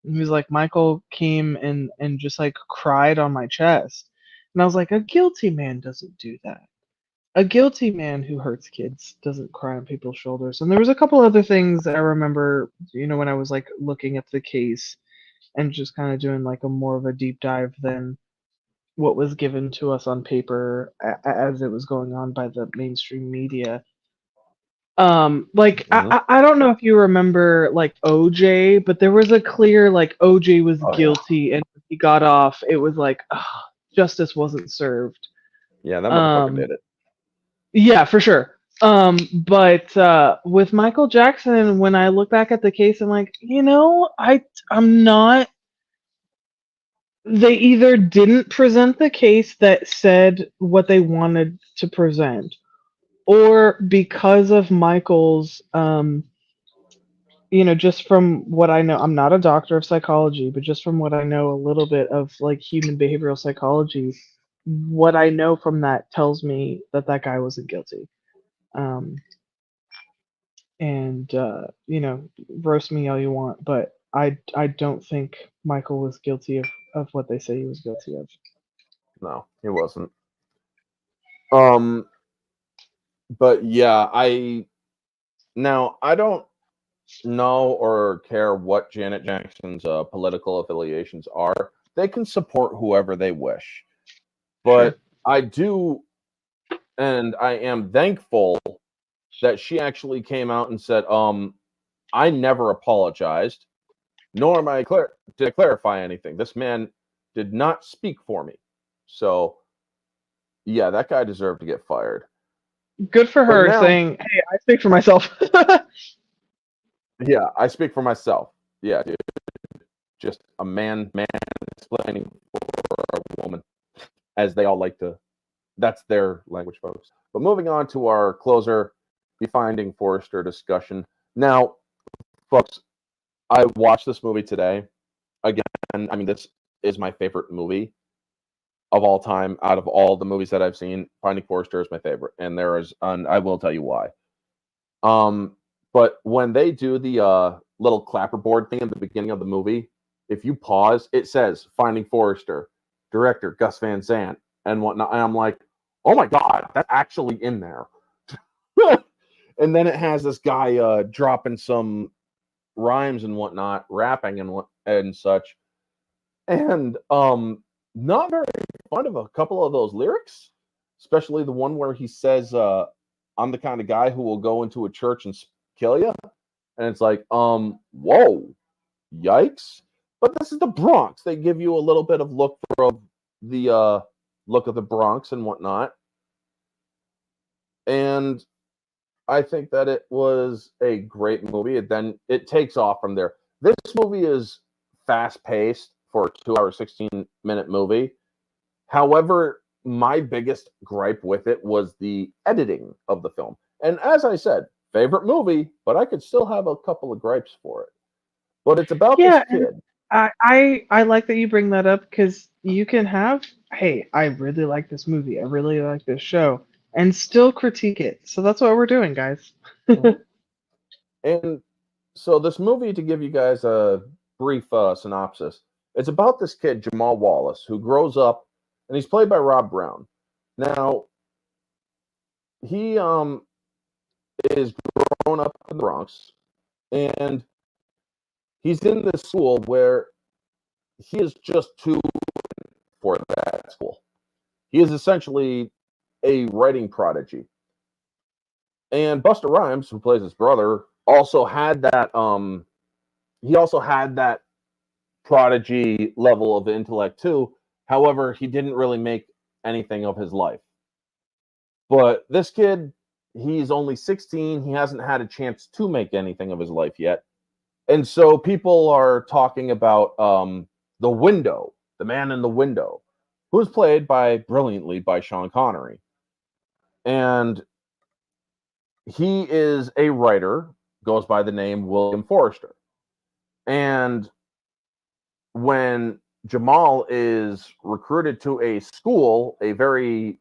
He was like, Michael came and just like cried on my chest. And I was like, a guilty man doesn't do that. A guilty man who hurts kids doesn't cry on people's shoulders. And there was a couple other things I remember, when I was like looking at the case and just kind of doing like a more of a deep dive than what was given to us on paper as it was going on by the mainstream media. Like Mhm. I don't know if you remember like OJ, but there was a clear like OJ was Oh yeah. guilty and he got off. It was like justice wasn't served. Yeah, that motherfucker Um, did it. yeah, for sure. But with Michael Jackson, when I look back at the case, I'm like, I'm not. They either didn't present the case that said what they wanted to present, or because of Michael's just from what I know, I'm not a doctor of psychology, but just from what I know a little bit of like human behavioral psychology, what I know from that tells me that that guy wasn't guilty. Um, and roast me all you want, but I don't think Michael was guilty of what they say he was guilty of. No, he wasn't. Um, but yeah, I don't know or care what Janet Jackson's political affiliations are. They can support whoever they wish. Sure. But I do, and I am thankful that she actually came out and said, I never apologized, nor am did I clarify anything. This man did not speak for me. So yeah, that guy deserved to get fired. Good for But her now, saying, "Hey, I speak for myself." yeah, I speak for myself. Yeah, dude, just a man explaining for a woman, as they all like to. That's their language, folks. But moving on to our closer, the Finding Forrester discussion. Now, folks, I watched this movie today. Again, I mean, this is my favorite movie of all time. Out of all the movies that I've seen, Finding Forrester is my favorite, and I will tell you why. Um, but when they do the little clapperboard thing at the beginning of the movie, if you pause, it says Finding Forrester, director Gus Van Sant, and whatnot. And I'm like, oh my god, that's actually in there. And then it has this guy dropping some rhymes and whatnot, rapping and such, and not very fond of a couple of those lyrics, especially the one where he says, "I'm the kind of guy who will go into a church and kill you," and it's like, whoa, yikes! But this is the Bronx. They give you a little bit of look of the look of the Bronx and whatnot, and I think that it was a great movie. And then it takes off from there. This movie is fast paced for a 2 hour, 16-minute movie. However, my biggest gripe with it was the editing of the film. And as I said, favorite movie, but I could still have a couple of gripes for it. But it's about this kid. I like that you bring that up because you can have, hey, I really like this movie, I really like this show, and still critique it. So that's what we're doing, guys. And so this movie, to give you guys a brief synopsis, it's about this kid, Jamal Wallace, who grows up, and he's played by Rob Brown. Now, he is grown up in the Bronx, and he's in this school where he is just too for that school. He is essentially a writing prodigy. And Busta Rhymes, who plays his brother, also had that he also had that prodigy level of intellect too. However, he didn't really make anything of his life. But this kid, he's only 16. He hasn't had a chance to make anything of his life yet. And so people are talking about the window, the man in the window, who's played brilliantly by Sean Connery. And he is a writer, goes by the name William Forrester. And when Jamal is recruited to a school, a very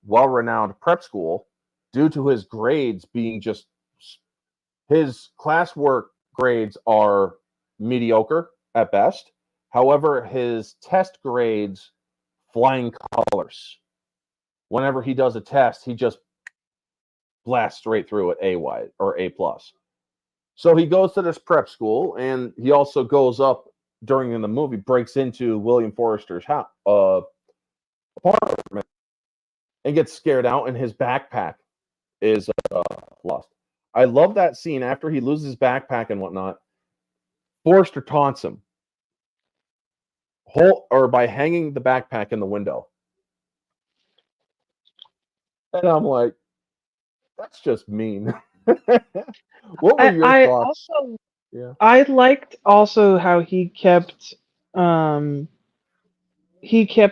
well-renowned prep school, due to his grades being just, his classwork grades are mediocre at best. However, his test grades flying colors. Whenever he does a test, he just blasts straight through it A-wide or A+. So he goes to this prep school, and he also goes up during the movie, breaks into William Forrester's house, apartment, and gets scared out, and his backpack is lost. I love that scene after he loses his backpack and whatnot. Forrester taunts him, by hanging the backpack in the window, and I'm like, that's just mean. What were your thoughts? Also, I liked also how he kept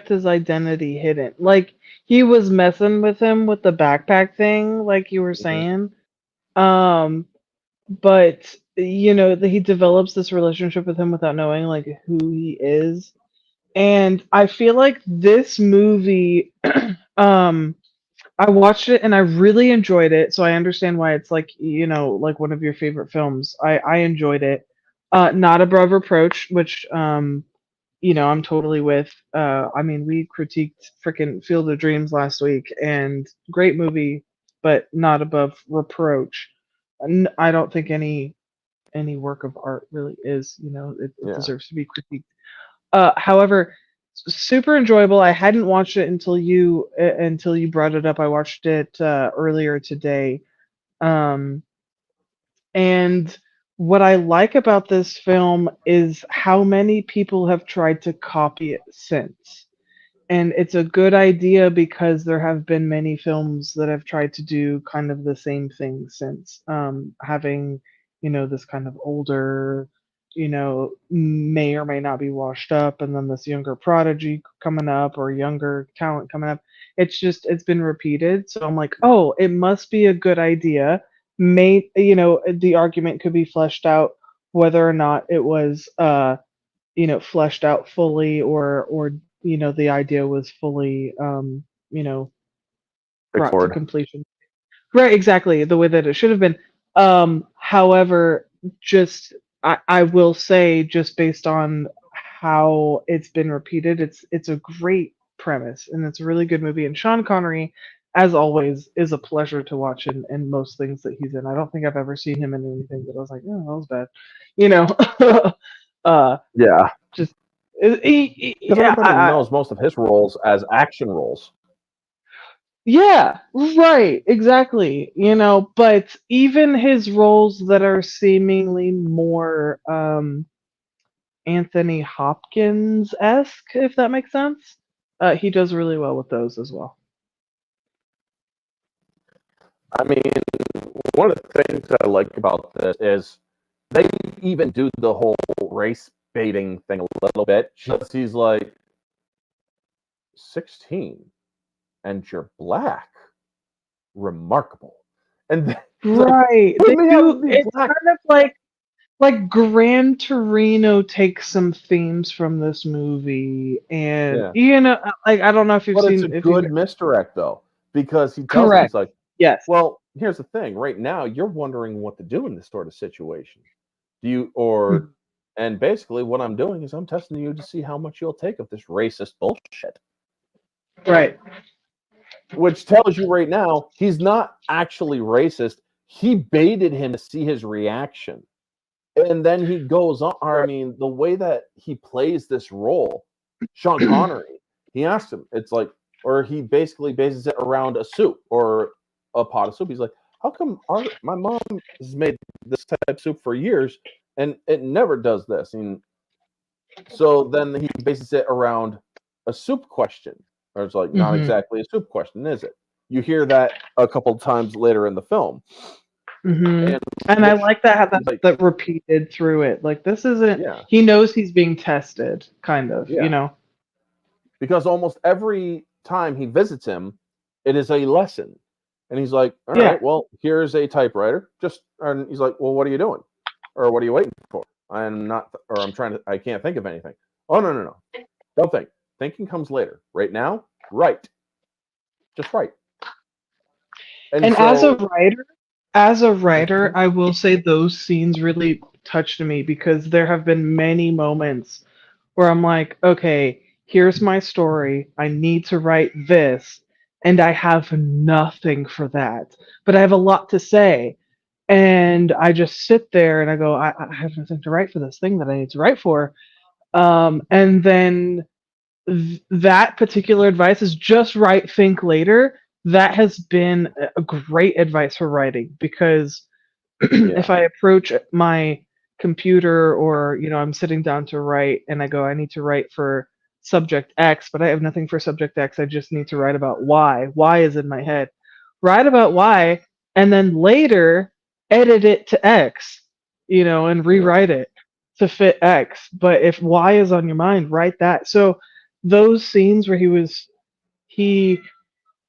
his identity hidden. Like he was messing with him with the backpack thing, like you were saying. But he develops this relationship with him without knowing like who he is. And I feel like this movie I watched it and I really enjoyed it, so I understand why it's like, like one of your favorite films. I enjoyed it. Not above reproach, which I'm totally with. I mean, we critiqued freaking Field of Dreams last week, and great movie, but not above reproach. I don't think any work of art really is. It deserves to be critiqued. However, super enjoyable. I hadn't watched it until you brought it up. I watched it earlier today. And what I like about this film is how many people have tried to copy it since. And it's a good idea because there have been many films that have tried to do kind of the same thing since. Having, this kind of older, may or may not be washed up, and then this younger prodigy coming up or younger talent coming up. It's been repeated. So I'm like, oh, it must be a good idea. The argument could be fleshed out whether or not it was fleshed out fully, or the idea was fully brought to completion, right? Exactly the way that it should have been. However, just I will say, just based on how it's been repeated, it's a great premise and it's a really good movie. And Sean Connery, as always, is a pleasure to watch in most things that he's in. I don't think I've ever seen him in anything that I was like, oh, that was bad, you know. Yeah, Just because yeah, everybody knows most of his roles as action roles. yeah, right, exactly. You know, but even his roles that are seemingly more Anthony Hopkins esque, if that makes sense, he does really well with those as well. I mean, one of the things that I like about this is they even do the whole race baiting thing a little bit. Just he's like 16 and you're black, remarkable. And then he's like, Right. what They do we have to do be it's black? kind of like Gran Torino takes some themes from this movie and Yeah. you know like I don't know if you've But it's seen a if you've good misdirect though, because he tells him, he's correct. like, Yes. well, here's the thing. Right now, you're wondering what to do in this sort of situation. Do you, or, Mhm. and basically what I'm doing is I'm testing you to see how much you'll take of this racist bullshit. Right. Which tells you right now, he's not actually racist. He baited him to see his reaction. And then he goes on. I mean, the way that he plays this role, Sean Connery, he asked him, it's like, or he basically bases it around a soup or a pot of soup. He's like, how come my mom has made this type of soup for years and it never does this? And so then he bases it around a soup question. Or it's like, not Mhm. exactly a soup question, is it? You hear that a couple times later in the film. Mhm. And And I which like that how he's like, that repeated through it. Like this isn't yeah, he knows he's being tested, kind of, you yeah. know. Because almost every time he visits him, it is a lesson. And he's like, all Yeah. right, well, here's a typewriter. And he's like, well, what are you doing? Or what are you waiting for? I'm not, or I'm trying to, I can't think of anything. Oh, no, no, no. Don't think. Thinking comes later. Right now, write. Just write. And And so, as a writer, I will say those scenes really touched me because there have been many moments where I'm like, okay, here's my story. I need to write this, and I have nothing for that. But I have a lot to say. And I just sit there and I go, I have nothing to write for this thing that I need to write for. And then that particular advice is just write, think later. That has been a great advice for writing because if yeah, I approach my computer or I'm sitting down to write and I go I need to write for subject X but I have nothing for subject X, I just need to write about Y is in my head, write about Y and then later edit it to X, and yeah, rewrite it to fit X, but if Y is on your mind, write that. So those scenes where he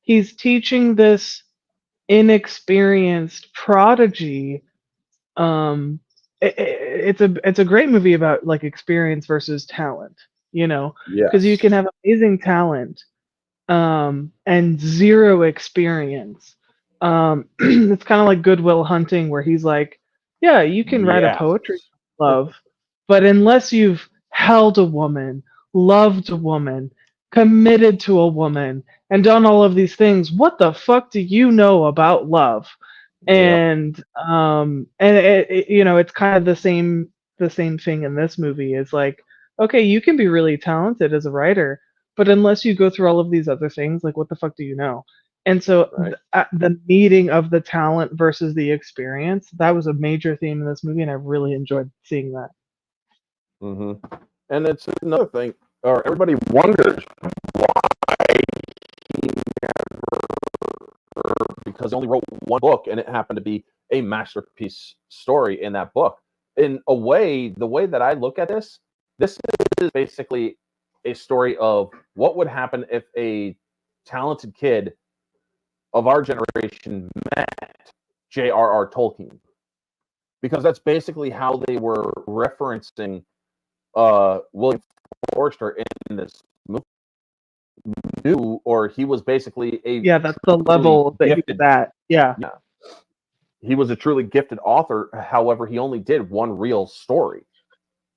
he's teaching this inexperienced prodigy. It's a great movie about like experience versus talent, because you can yes, have amazing talent and zero experience. It's kind of like Goodwill Hunting where he's like, yeah, you can write a yes, poetry love, but unless you've held a woman, loved a woman, committed to a woman, and done all of these things, what the fuck do you know about love? yep, And it's kind of the same thing in this movie is like, okay, you can be really talented as a writer, but unless you go through all of these other things, like what the fuck do you know? And so right. the meeting of the talent versus the experience, that was a major theme in this movie, and I really enjoyed seeing that. hmm And it's another thing, or everybody wonders why he because he only wrote one book and it happened to be a masterpiece story in that book. In a way, the way that I look at this is basically a story of what would happen if a talented kid of our generation met J.R.R. Tolkien. Because that's basically how they were referencing William Forrester in this movie. Knew, or he was basically a Yeah, that's the truly level that he was gifted. at. Yeah. Yeah. he was a truly gifted author. However, he only did one real story,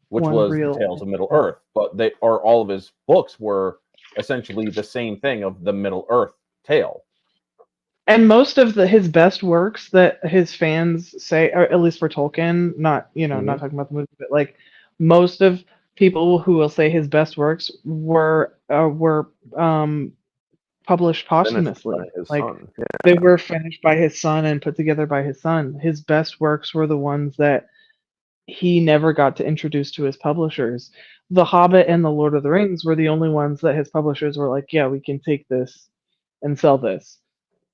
which One was the real. Tales of Middle Earth. But all of his books were essentially the same thing of the Middle Earth tale. And most of his best works that his fans say, or at least for Tolkien, not not Hmm. talking about the movie, but like most of people who will say his best works were published Finished by posthumously. his Like son. they were finished by his son and put together by his son. His best works were the ones that he never got to introduce to his publishers. The Hobbit and The Lord of the Rings were the only ones that his publishers were like, yeah, we can take this and sell this.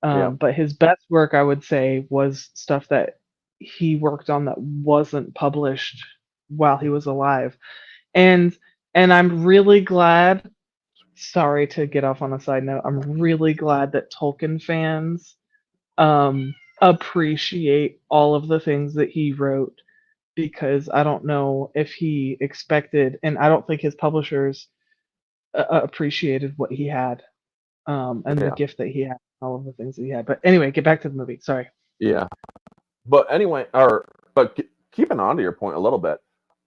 Yeah. But his best work, I would say, was stuff that he worked on that wasn't published while he was alive. And I'm really glad. Sorry to get off on a side note. I'm really glad that Tolkien fans appreciate all of the things that he wrote, because I don't know if he expected, and I don't think his publishers appreciated what he had, and the Yeah. gift that he had, all of the things that he had. But anyway, get back to the movie. Sorry. Yeah. But anyway, keeping on to your point a little bit,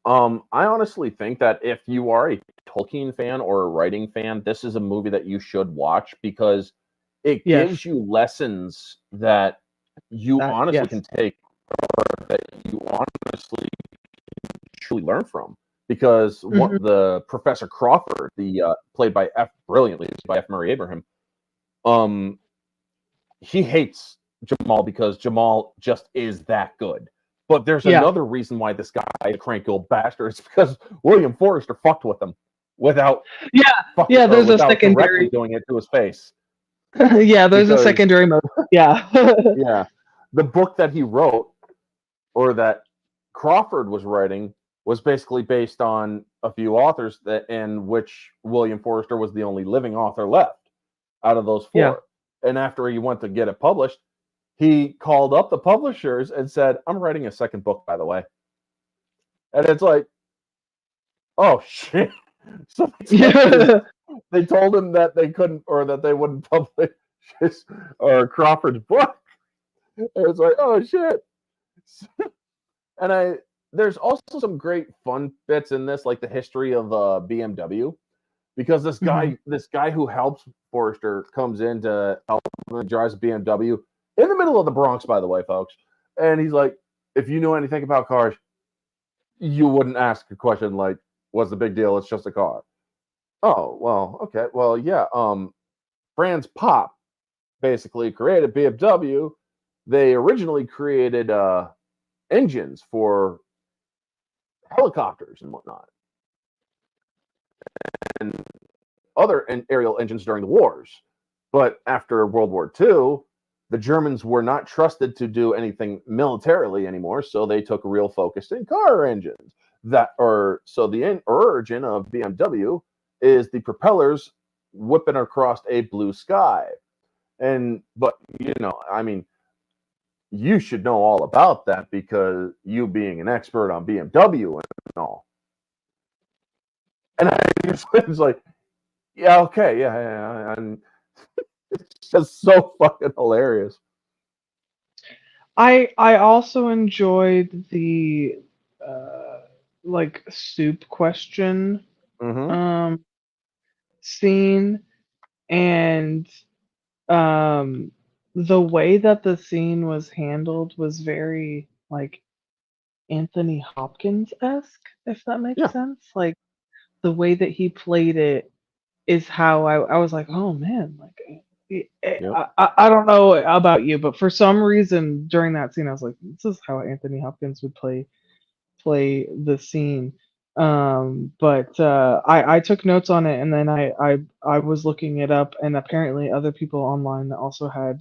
I honestly think that if you are a Tolkien fan or a writing fan, this is a movie that you should watch because it gives Yes. you lessons that you That honestly yes. can take, that you honestly truly learn from. Because Hmm. what the Professor Crawford, the played by brilliantly by F. Murray Abraham, um, he hates Jamal because Jamal just is that good. But there's Yeah. another reason why this guy, a cranky old bastard, is because William Forrester fucked with him without Yeah. fucking Yeah. or There's a without directly secondary. doing it to his face. Yeah. There's a Because secondary motive. Yeah. yeah, the book that he wrote or that Crawford was writing was basically based on a few authors that in which William Forrester was the only living author left out of those Yeah. four. And after he went to get it published, he called up the publishers and said, "I'm writing a second book, by the way." And it's like, oh shit. So Yeah. they told him that they couldn't or that they wouldn't publish his or Crawford's book. And it's like, oh shit. And there's also some great fun bits in this, like the history of BMW, because Hmm. this guy who helps Forrester comes in to help him and drives a BMW in the middle of the Bronx, by the way, folks. And he's like, if you know anything about cars, you wouldn't ask a question like, "What's the big deal? It's just a car." Oh well, okay, well yeah. Franz Pop basically created BMW. They originally created engines for helicopters and whatnot, and other aerial engines during the wars. But after World War II, the Germans were not trusted to do anything militarily anymore, so they took a real focus in car engines. So the origin of BMW is the propellers whipping across a blue sky. But I mean, you should know all about that because you being an expert on BMW and all. And I just was like, yeah, okay, yeah. And it's just so fucking hilarious. I also enjoyed the uh like soup question Mm-hmm. um scene, and um the way that the scene was handled was very like Anthony Hopkins-esque, if that makes Yeah. sense. Like the way that he played it is how I was like, oh man, like Yep. I don't know about you, but for some reason during that scene, I was like, this is how Anthony Hopkins would play the scene. But I took notes on it, and then I was looking it up, and apparently other people online also had,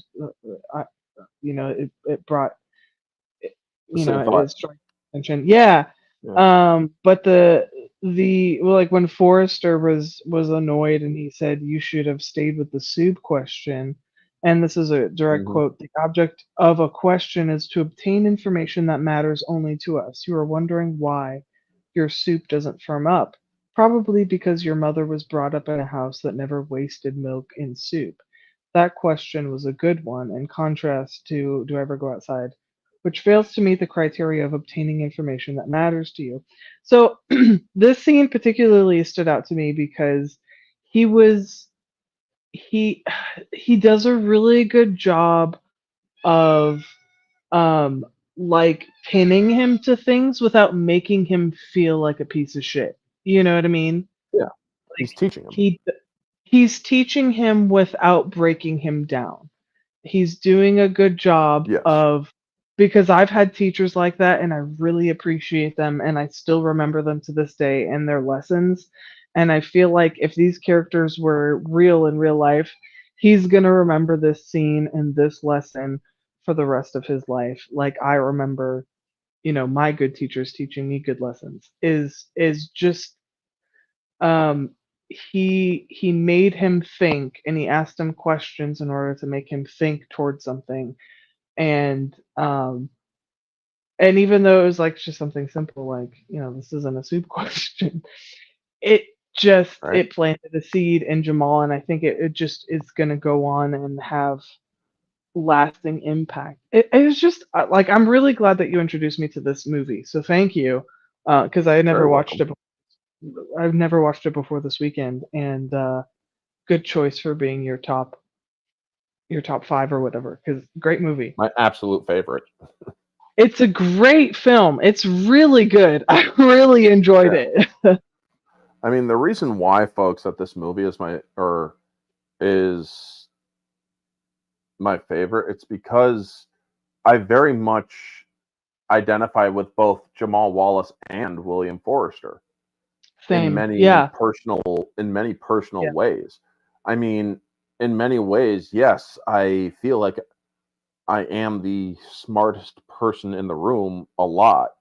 it brought, The same it thought. struck attention. Yeah. Yeah. But well, like when Forrester was annoyed and he said you should have stayed with the soup question, and this is a direct Mm-hmm. quote: "The object of a question is to obtain information that matters only to us. You are wondering why your soup doesn't firm up. Probably because your mother was brought up in a house that never wasted milk in soup. That question was a good one, in contrast to do I ever go outside? which fails to meet the criteria of obtaining information that matters to you. So this scene particularly stood out to me because he was he he does a really good job of um like pinning him to things without making him feel like a piece of shit. You know what I mean? Yeah, Like he's teaching him. he's teaching him without breaking him down. He's doing a good job Yes. of, because I've had teachers like that and I really appreciate them and I still remember them to this day and their lessons. And I feel like if these characters were real in real life, he's going to remember this scene and this lesson for the rest of his life. Like I remember, my good teachers teaching me good lessons is just um he made him think and he asked him questions in order to make him think towards something. And even though it was like just something simple like, this isn't a soup question, it just Right. it planted a seed in Jamal, and I think it just is going to go on and have lasting impact. It was just like, I'm really glad that you introduced me to this movie, so thank you, because I had never Very watched welcome. it. I've never watched it before this weekend, and good choice for being your top five or whatever. Because great movie. My absolute favorite. It's a great film. It's really good. I really enjoyed Yeah. it. I mean, the reason why, folks, that this movie is my favorite, it's because I very much identify with both Jamal Wallace and William Forrester in Same. many Yeah. personal Yeah. ways. I mean, in many ways, yes, I feel like I am the smartest person in the room a lot.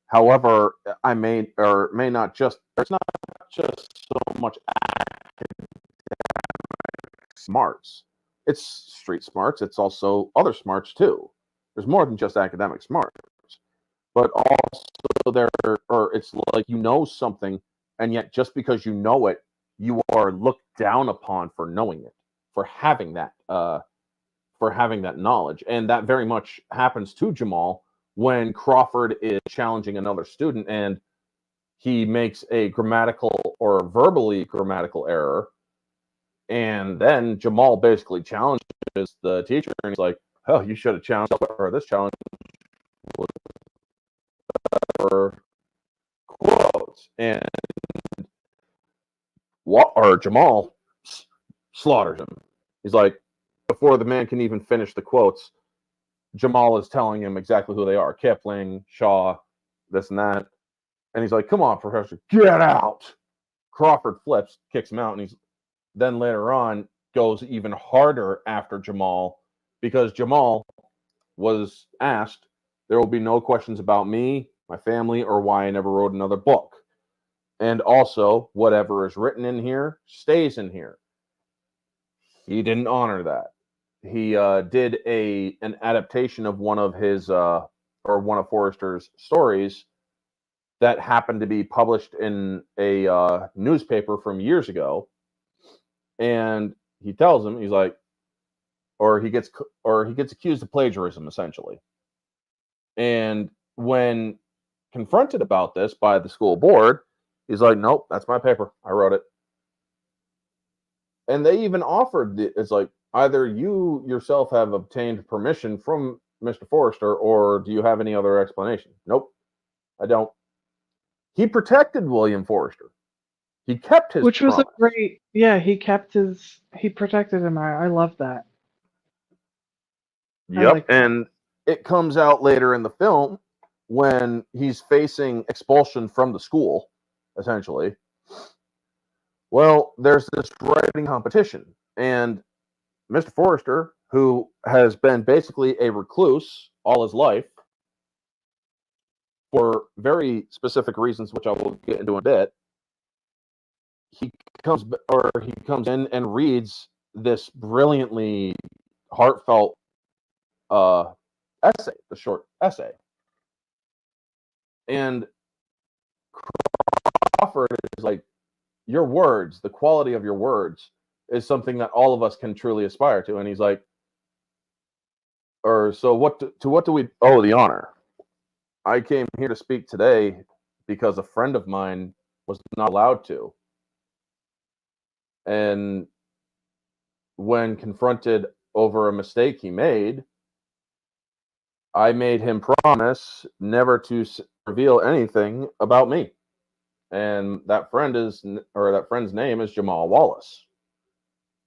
However, I may or may not just it's not just so much smarts. It's street smarts. It's also other smarts too. There's more than just academic smarts, but also it's like something, and yet just because you know it, you are looked down upon for knowing it, for having that knowledge, and that very much happens to Jamal when Crawford is challenging another student, and he makes a grammatical or verbally grammatical error. And then Jamal basically challenges the teacher, and he's like, "Oh, you should have challenged or this challenge for quotes." And Jamal slaughters him. He's like, before the man can even finish the quotes, Jamal is telling him exactly who they are: Kipling, Shaw, this and that. And he's like, "Come on, Professor, get out!" Crawford flips, kicks him out, and he's then later on goes even harder after Jamal because Jamal was asked, "There will be no questions about me, my family, or why I never wrote another book. And also, whatever is written in here stays in here." He didn't honor that. He did an adaptation of one of Forrester's stories that happened to be published in a newspaper from years ago. And he tells him, he's like, or he gets accused of plagiarism essentially. And when confronted about this by the school board, he's like, "Nope, that's my paper. I wrote it." And they even offered it's like, either you yourself have obtained permission from Mr. Forrester, or do you have any other explanation? "Nope, I don't." He protected William Forrester. He kept his Which was a promise. great. Yeah, he protected him. I love that. I Yep. like that. And it comes out later in the film when he's facing expulsion from the school, essentially. Well, there's this writing competition, and Mr. Forrester, who has been basically a recluse all his life for very specific reasons, which I will get into in a bit, he comes in and reads this brilliantly heartfelt essay, the short essay, and Crawford is like, "Your words, the quality of your words, is something that all of us can truly aspire to." And he's like, or so what do we owe the honor? I came here to speak today because a friend of mine was not allowed to. And when confronted over a mistake he made, I made him promise never to reveal anything about me. And that friend's name is Jamal Wallace.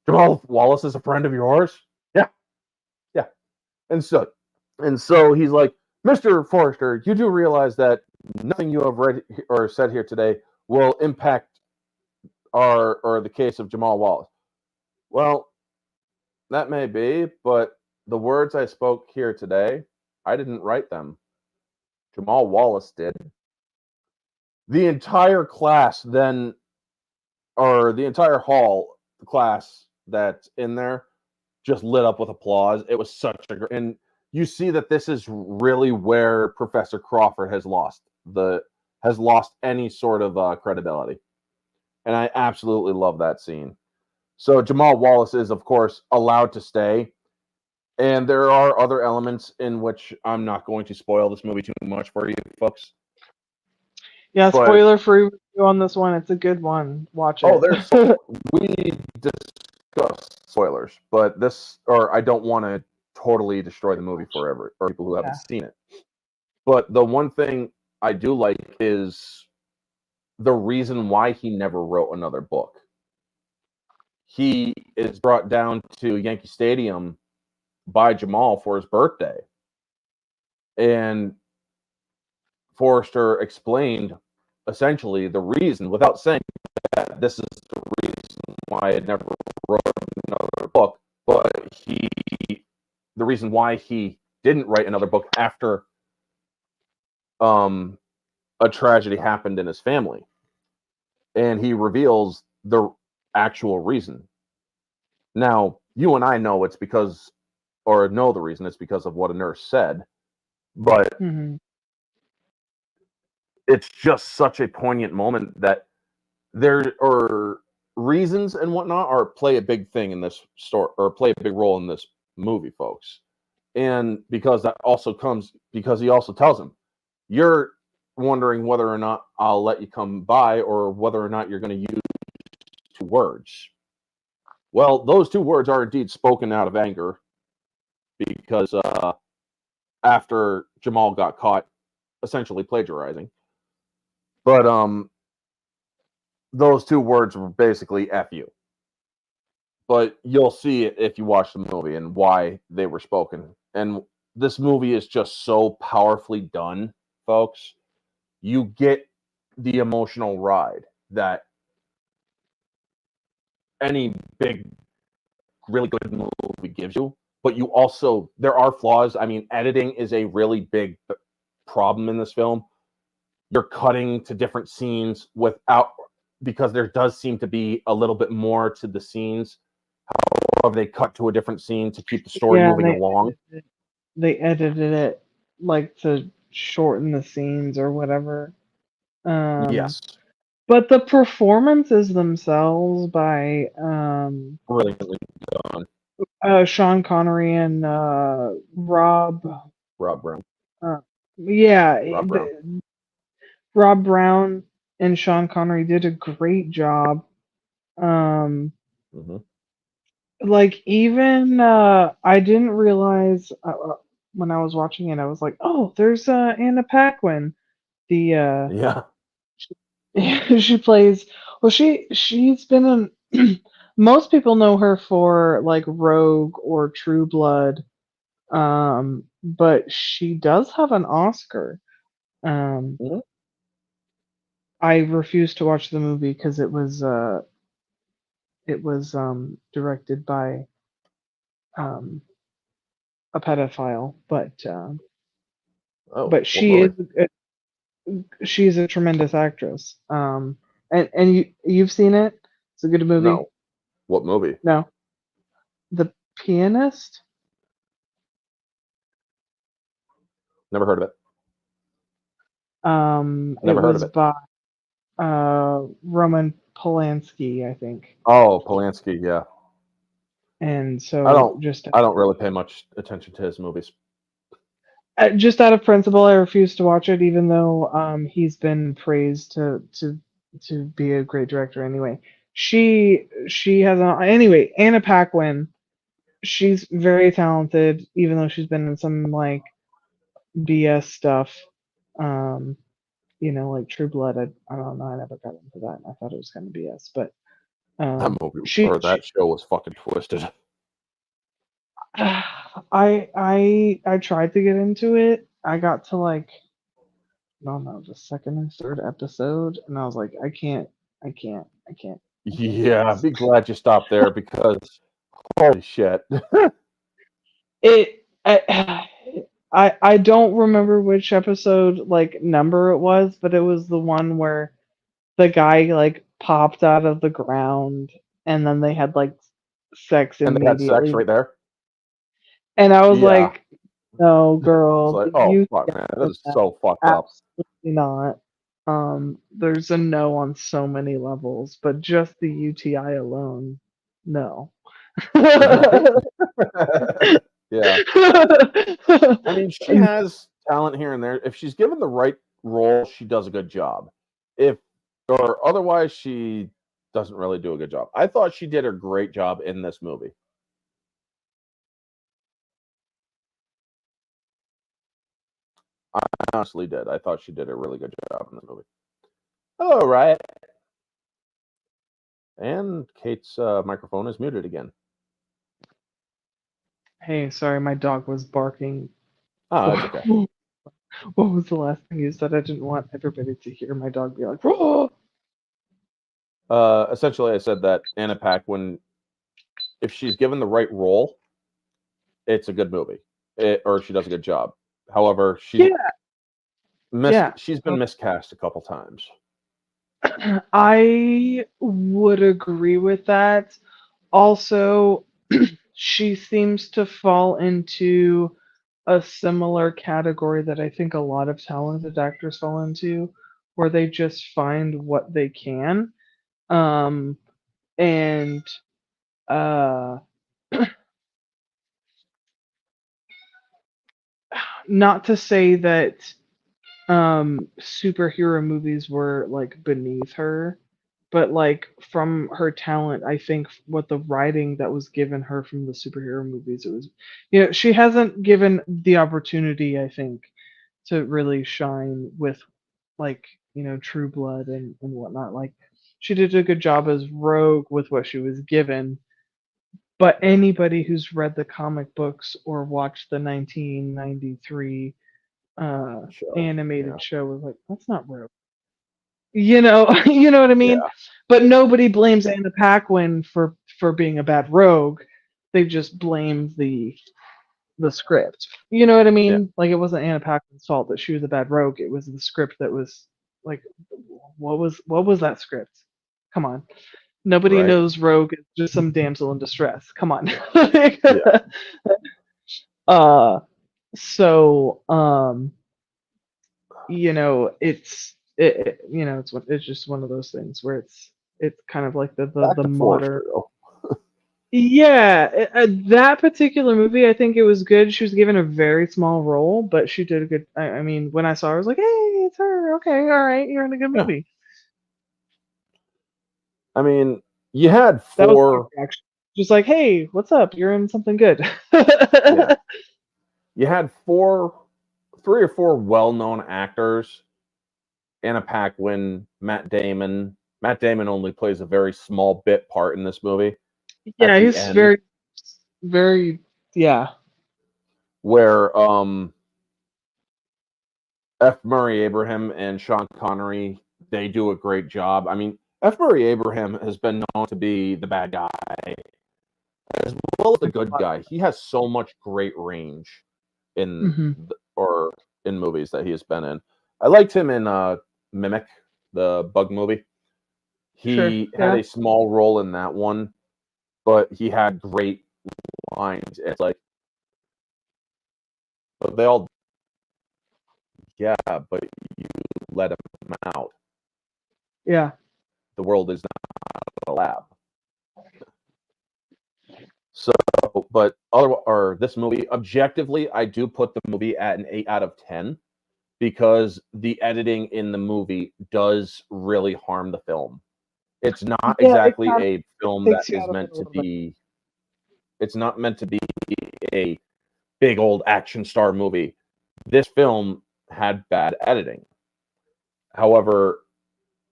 Jamal Wallace is a friend of yours? Yeah, yeah. And so he's like, Mr. Forrester, you do realize that nothing you have read or said here today will impact the case of Jamal Wallace. Well, that may be, but the words I spoke here today, I didn't write them. Jamal Wallace did. The entire class then, or the entire hall class that's in there, just lit up with applause. It was such a and you see that this is really where Professor Crawford has lost any sort of credibility, and I absolutely love that scene. So Jamal Wallace is, of course, allowed to stay, and there are other elements in which I'm not going to spoil this movie too much for you folks. Yeah, But spoiler free review on this one. It's a good one. Watch it. we discussed spoilers, but I don't want to totally destroy the movie forever for people who haven't seen it. But the one thing I do like is the reason why he never wrote another book. He is brought down to Yankee Stadium by Jamal for his birthday, and Forrester explained essentially the reason, without saying that this is the reason why I never wrote another book, but the reason why he didn't write another book after a tragedy happened in his family. And he reveals the actual reason. Now, you and I know it's because, or know the reason, it's because of what a nurse said, but it's just such a poignant moment that there are reasons and whatnot play a big thing in this story, or play a big role in this movie, folks. And because that also comes because he also tells him, you're wondering whether or not I'll let you come by, or whether or not you're going to use 2 words. Well, those 2 words are indeed spoken out of anger, because after Jamal got caught essentially plagiarizing. But those 2 words were basically F you. But you'll see it if you watch the movie and why they were spoken. And this movie is just so powerfully done, folks. You get the emotional ride that any big, really good movie gives you. But you also, there are flaws. I mean, editing is a really big problem in this film. You're cutting to different scenes because there does seem to be a little bit more to the scenes. However, they cut to a different scene to keep the story moving along. They edited it like to shorten the scenes or whatever. Yes. But the performances themselves by brilliantly done. Sean Connery and Rob Brown. Rob Brown and Sean Connery did a great job. Like, even I didn't realize when I was watching it, I was like, oh, there's Anna Paquin. The she plays, well, she's been in most people know her for like Rogue or True Blood, but she does have an Oscar. I refused to watch the movie because it was directed by a pedophile, but she's a tremendous actress. And you've seen it? It's a good movie. No. What movie? No. The Pianist? Never heard of it. Never heard of it. By Roman Polanski, I think. Oh, Polanski, yeah. And so I don't really pay much attention to his movies. just out of principle, I refuse to watch it, even though he's been praised to be a great director. Anyway, she has anyway. Anna Paquin, she's very talented, even though she's been in some like BS stuff. Um, like True Blood. I don't know. I never got into that. I thought it was kind of BS, but That movie she or that show was fucking twisted. I tried to get into it. I got to like, I don't know, the second or third episode, and I was like, I can't do Yeah, this. be glad you stopped there because holy shit. It I don't remember which episode like number it was, but it was the one where the guy like popped out of the ground and then they had like sex And they had sex immediately. right there. And I was Yeah. like, no, It's girl, like, oh you fuck, man, that can't. is so fucked up. Absolutely not. There's a no on so many levels, but just the UTI alone, no. Right? Yeah. I mean, she has talent here and there. If she's given the right role, she does a good job. Or otherwise, she doesn't really do a good job. I thought she did a great job in this movie. I honestly did. I thought she did a really good job in the movie. All right. And Kate's microphone is muted again. Hey, sorry, my dog was barking. Oh, that's okay. What was the last thing you said? I didn't want everybody to hear my dog be like, "Whoa!" Essentially, I said that Anna Paquin, if she's given the right role, it's a good movie, or she does a good job. However, she's been miscast a couple times. I would agree with that. Also, she seems to fall into a similar category that I think a lot of talented actors fall into, where they just find what they can. And uh, not to say that superhero movies were like beneath her, but like from her talent, I think what the writing that was given her from the superhero movies, it was, she hasn't given the opportunity, I think, to really shine with like, True Blood and whatnot. Like she did a good job as Rogue with what she was given. But anybody who's read the comic books or watched the 1993 animated show was like, that's not Rogue. You know what I mean? Yeah. But nobody blames Anna Paquin for being a bad rogue. They just blame the script. You know what I Yeah. mean? Like it wasn't Anna Paquin's fault that she was a bad rogue. It was the script that was like, what was that script? Come on. Nobody Right. knows Rogue is just some damsel in distress. Come on. Yeah. So it's just one of those things where it's kind of like the Back to modern. Forrester, though. Yeah, that particular movie, I think it was good. She was given a very small role, but she did a good. I mean, when I saw her, I was like, "Hey, it's her. Okay, all right, you're in a good Yeah. movie." I mean, you had That was my four. reaction. Just like, "Hey, what's up? You're in something good." Yeah. You had three or four well-known actors. Anna Paquin, Matt Damon. Matt Damon only plays a very small bit part in this movie. Yeah, At the he's end, very, very, yeah. where F. Murray Abraham and Sean Connery, they do a great job. I mean, F. Murray Abraham has been known to be the bad guy as well as the good guy. He has so much great range in in movies that he has been in. I liked him in Mimic, the bug movie. He had a small role in that one, but he had great lines. It's like, but they all, yeah, but you let him out. Yeah. The world is not a lab. So, but this movie, objectively, I do put the movie at an 8 out of 10 because the editing in the movie does really harm the film. It's not Yeah, it exactly kind of a film that takes you is out of it meant a to little bit. be. It's not meant to be a big old action star movie. This film had bad editing. However,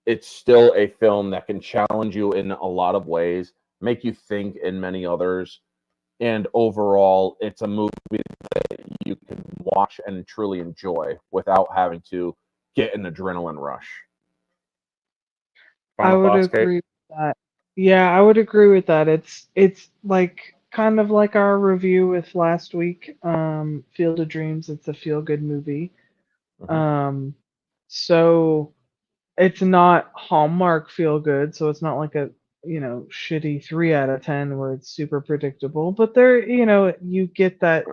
it's still a film that can challenge you in a lot of ways, make you think in many others, and overall, it's a movie that you can watch and truly enjoy without having to get an adrenaline rush. I Final would thoughts, Kate? agree with that. Yeah, I would agree with that. It's like kind of like our review with last week, Field of Dreams. It's a feel good movie. Mm-hmm. Um, so it's not Hallmark feel good, so it's not like a shitty 3 out of 10 where it's super predictable. But there, you get that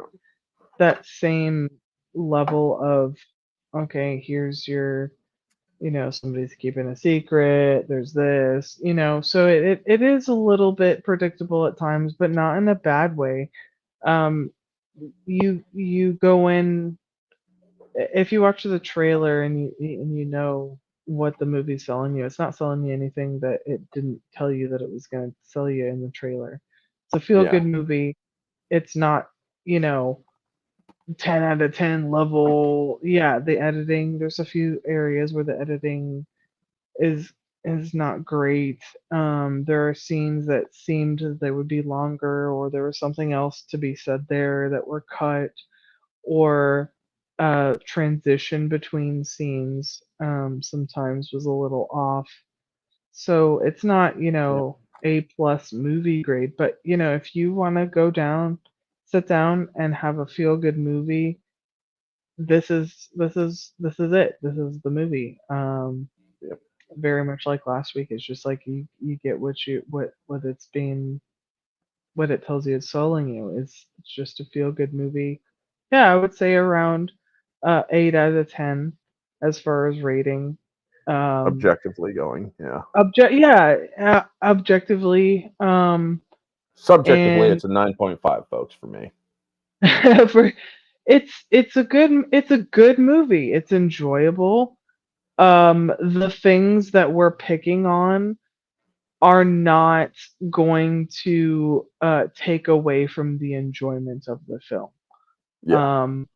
same level of okay, here's your somebody's keeping a secret, there's this, so it is a little bit predictable at times, but not in a bad way. Um, you go in if you watch the trailer and you know what the movie's selling you, it's not selling you anything that it didn't tell you that it was going to sell you in the trailer. It's a feel Yeah. good movie. It's not, you know, 10 out of 10 level. Yeah, the editing, there's a few areas where the editing is is not great. There are scenes that seemed they would be longer, or there was something else to be said there that were cut, or transition between scenes sometimes was a little off. So it's not, Yeah. A plus movie grade, but if you want to sit down and have a feel good movie, this is it. This is the movie. Yeah. Very much like last week. It's just like you get what it's being what it tells you it's selling you. It's just a feel good movie. Yeah, I would say around 8 out of 10 as far as rating. Um, Objectively going. Yeah. objectively, Subjectively, and it's a 9.5, folks, for me. for it's a good movie. It's enjoyable. The things that we're picking on are not going to take away from the enjoyment of the film. Yeah. Um,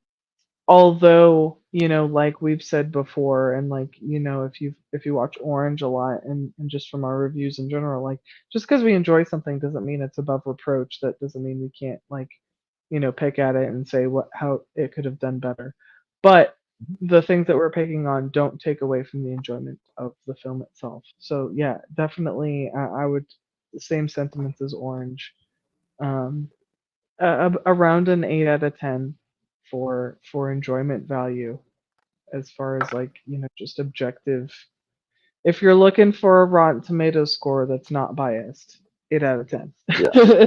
although, like we've said before, and like, if you watch Orange a lot and just from our reviews in general, like just because we enjoy something doesn't mean it's above reproach. That doesn't mean we can't like, pick at it and say how it could have done better. But the things that we're picking on don't take away from the enjoyment of the film itself. So yeah, definitely, I would same sentiments as Orange. Um, around an 8 out of 10 for enjoyment value as far as like just objective. If you're looking for a Rotten Tomatoes score that's not biased, 8 out of 10. Yeah.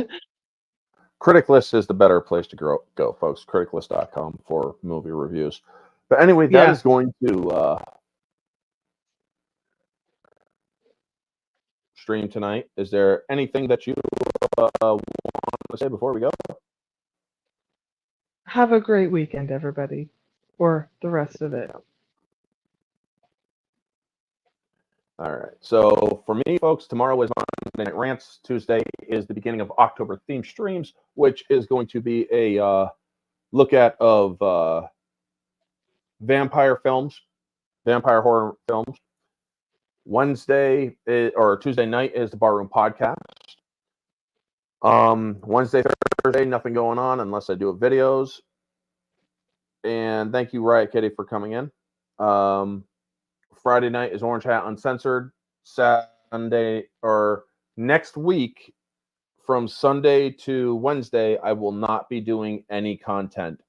Critic List is the better place to go, folks. Criticlist.com for movie reviews. But anyway, that Yeah, is going to stream tonight. Is there anything that you want to say before we go? have a great weekend, everybody, or the rest of it. All right. So for me, folks, tomorrow is Monday Night Rants. Tuesday is the beginning of October themed streams, which is going to be a look at of vampire films, vampire horror films. Or Tuesday night is the Barroom Podcast. Wednesday, Thursday, nothing going on unless I do videos. And thank you, Riot Kitty, for coming in. Friday night is Orange Hat Uncensored. Sunday or next week, from Sunday to Wednesday, I will not be doing any content.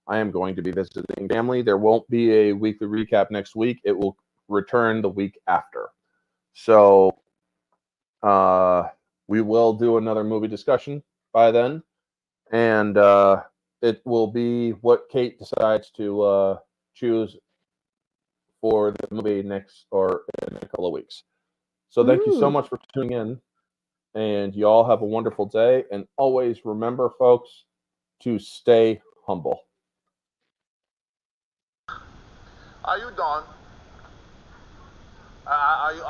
I am going to be visiting family. There won't be a weekly recap next week. It will return the week after. So we will do another movie discussion by then. And it will be what Kate decides to choose for the movie next or in a couple of weeks. So thank you so Ooh, much for tuning in. And you all have a wonderful day. And always remember, folks, to stay humble. Are you done? Are you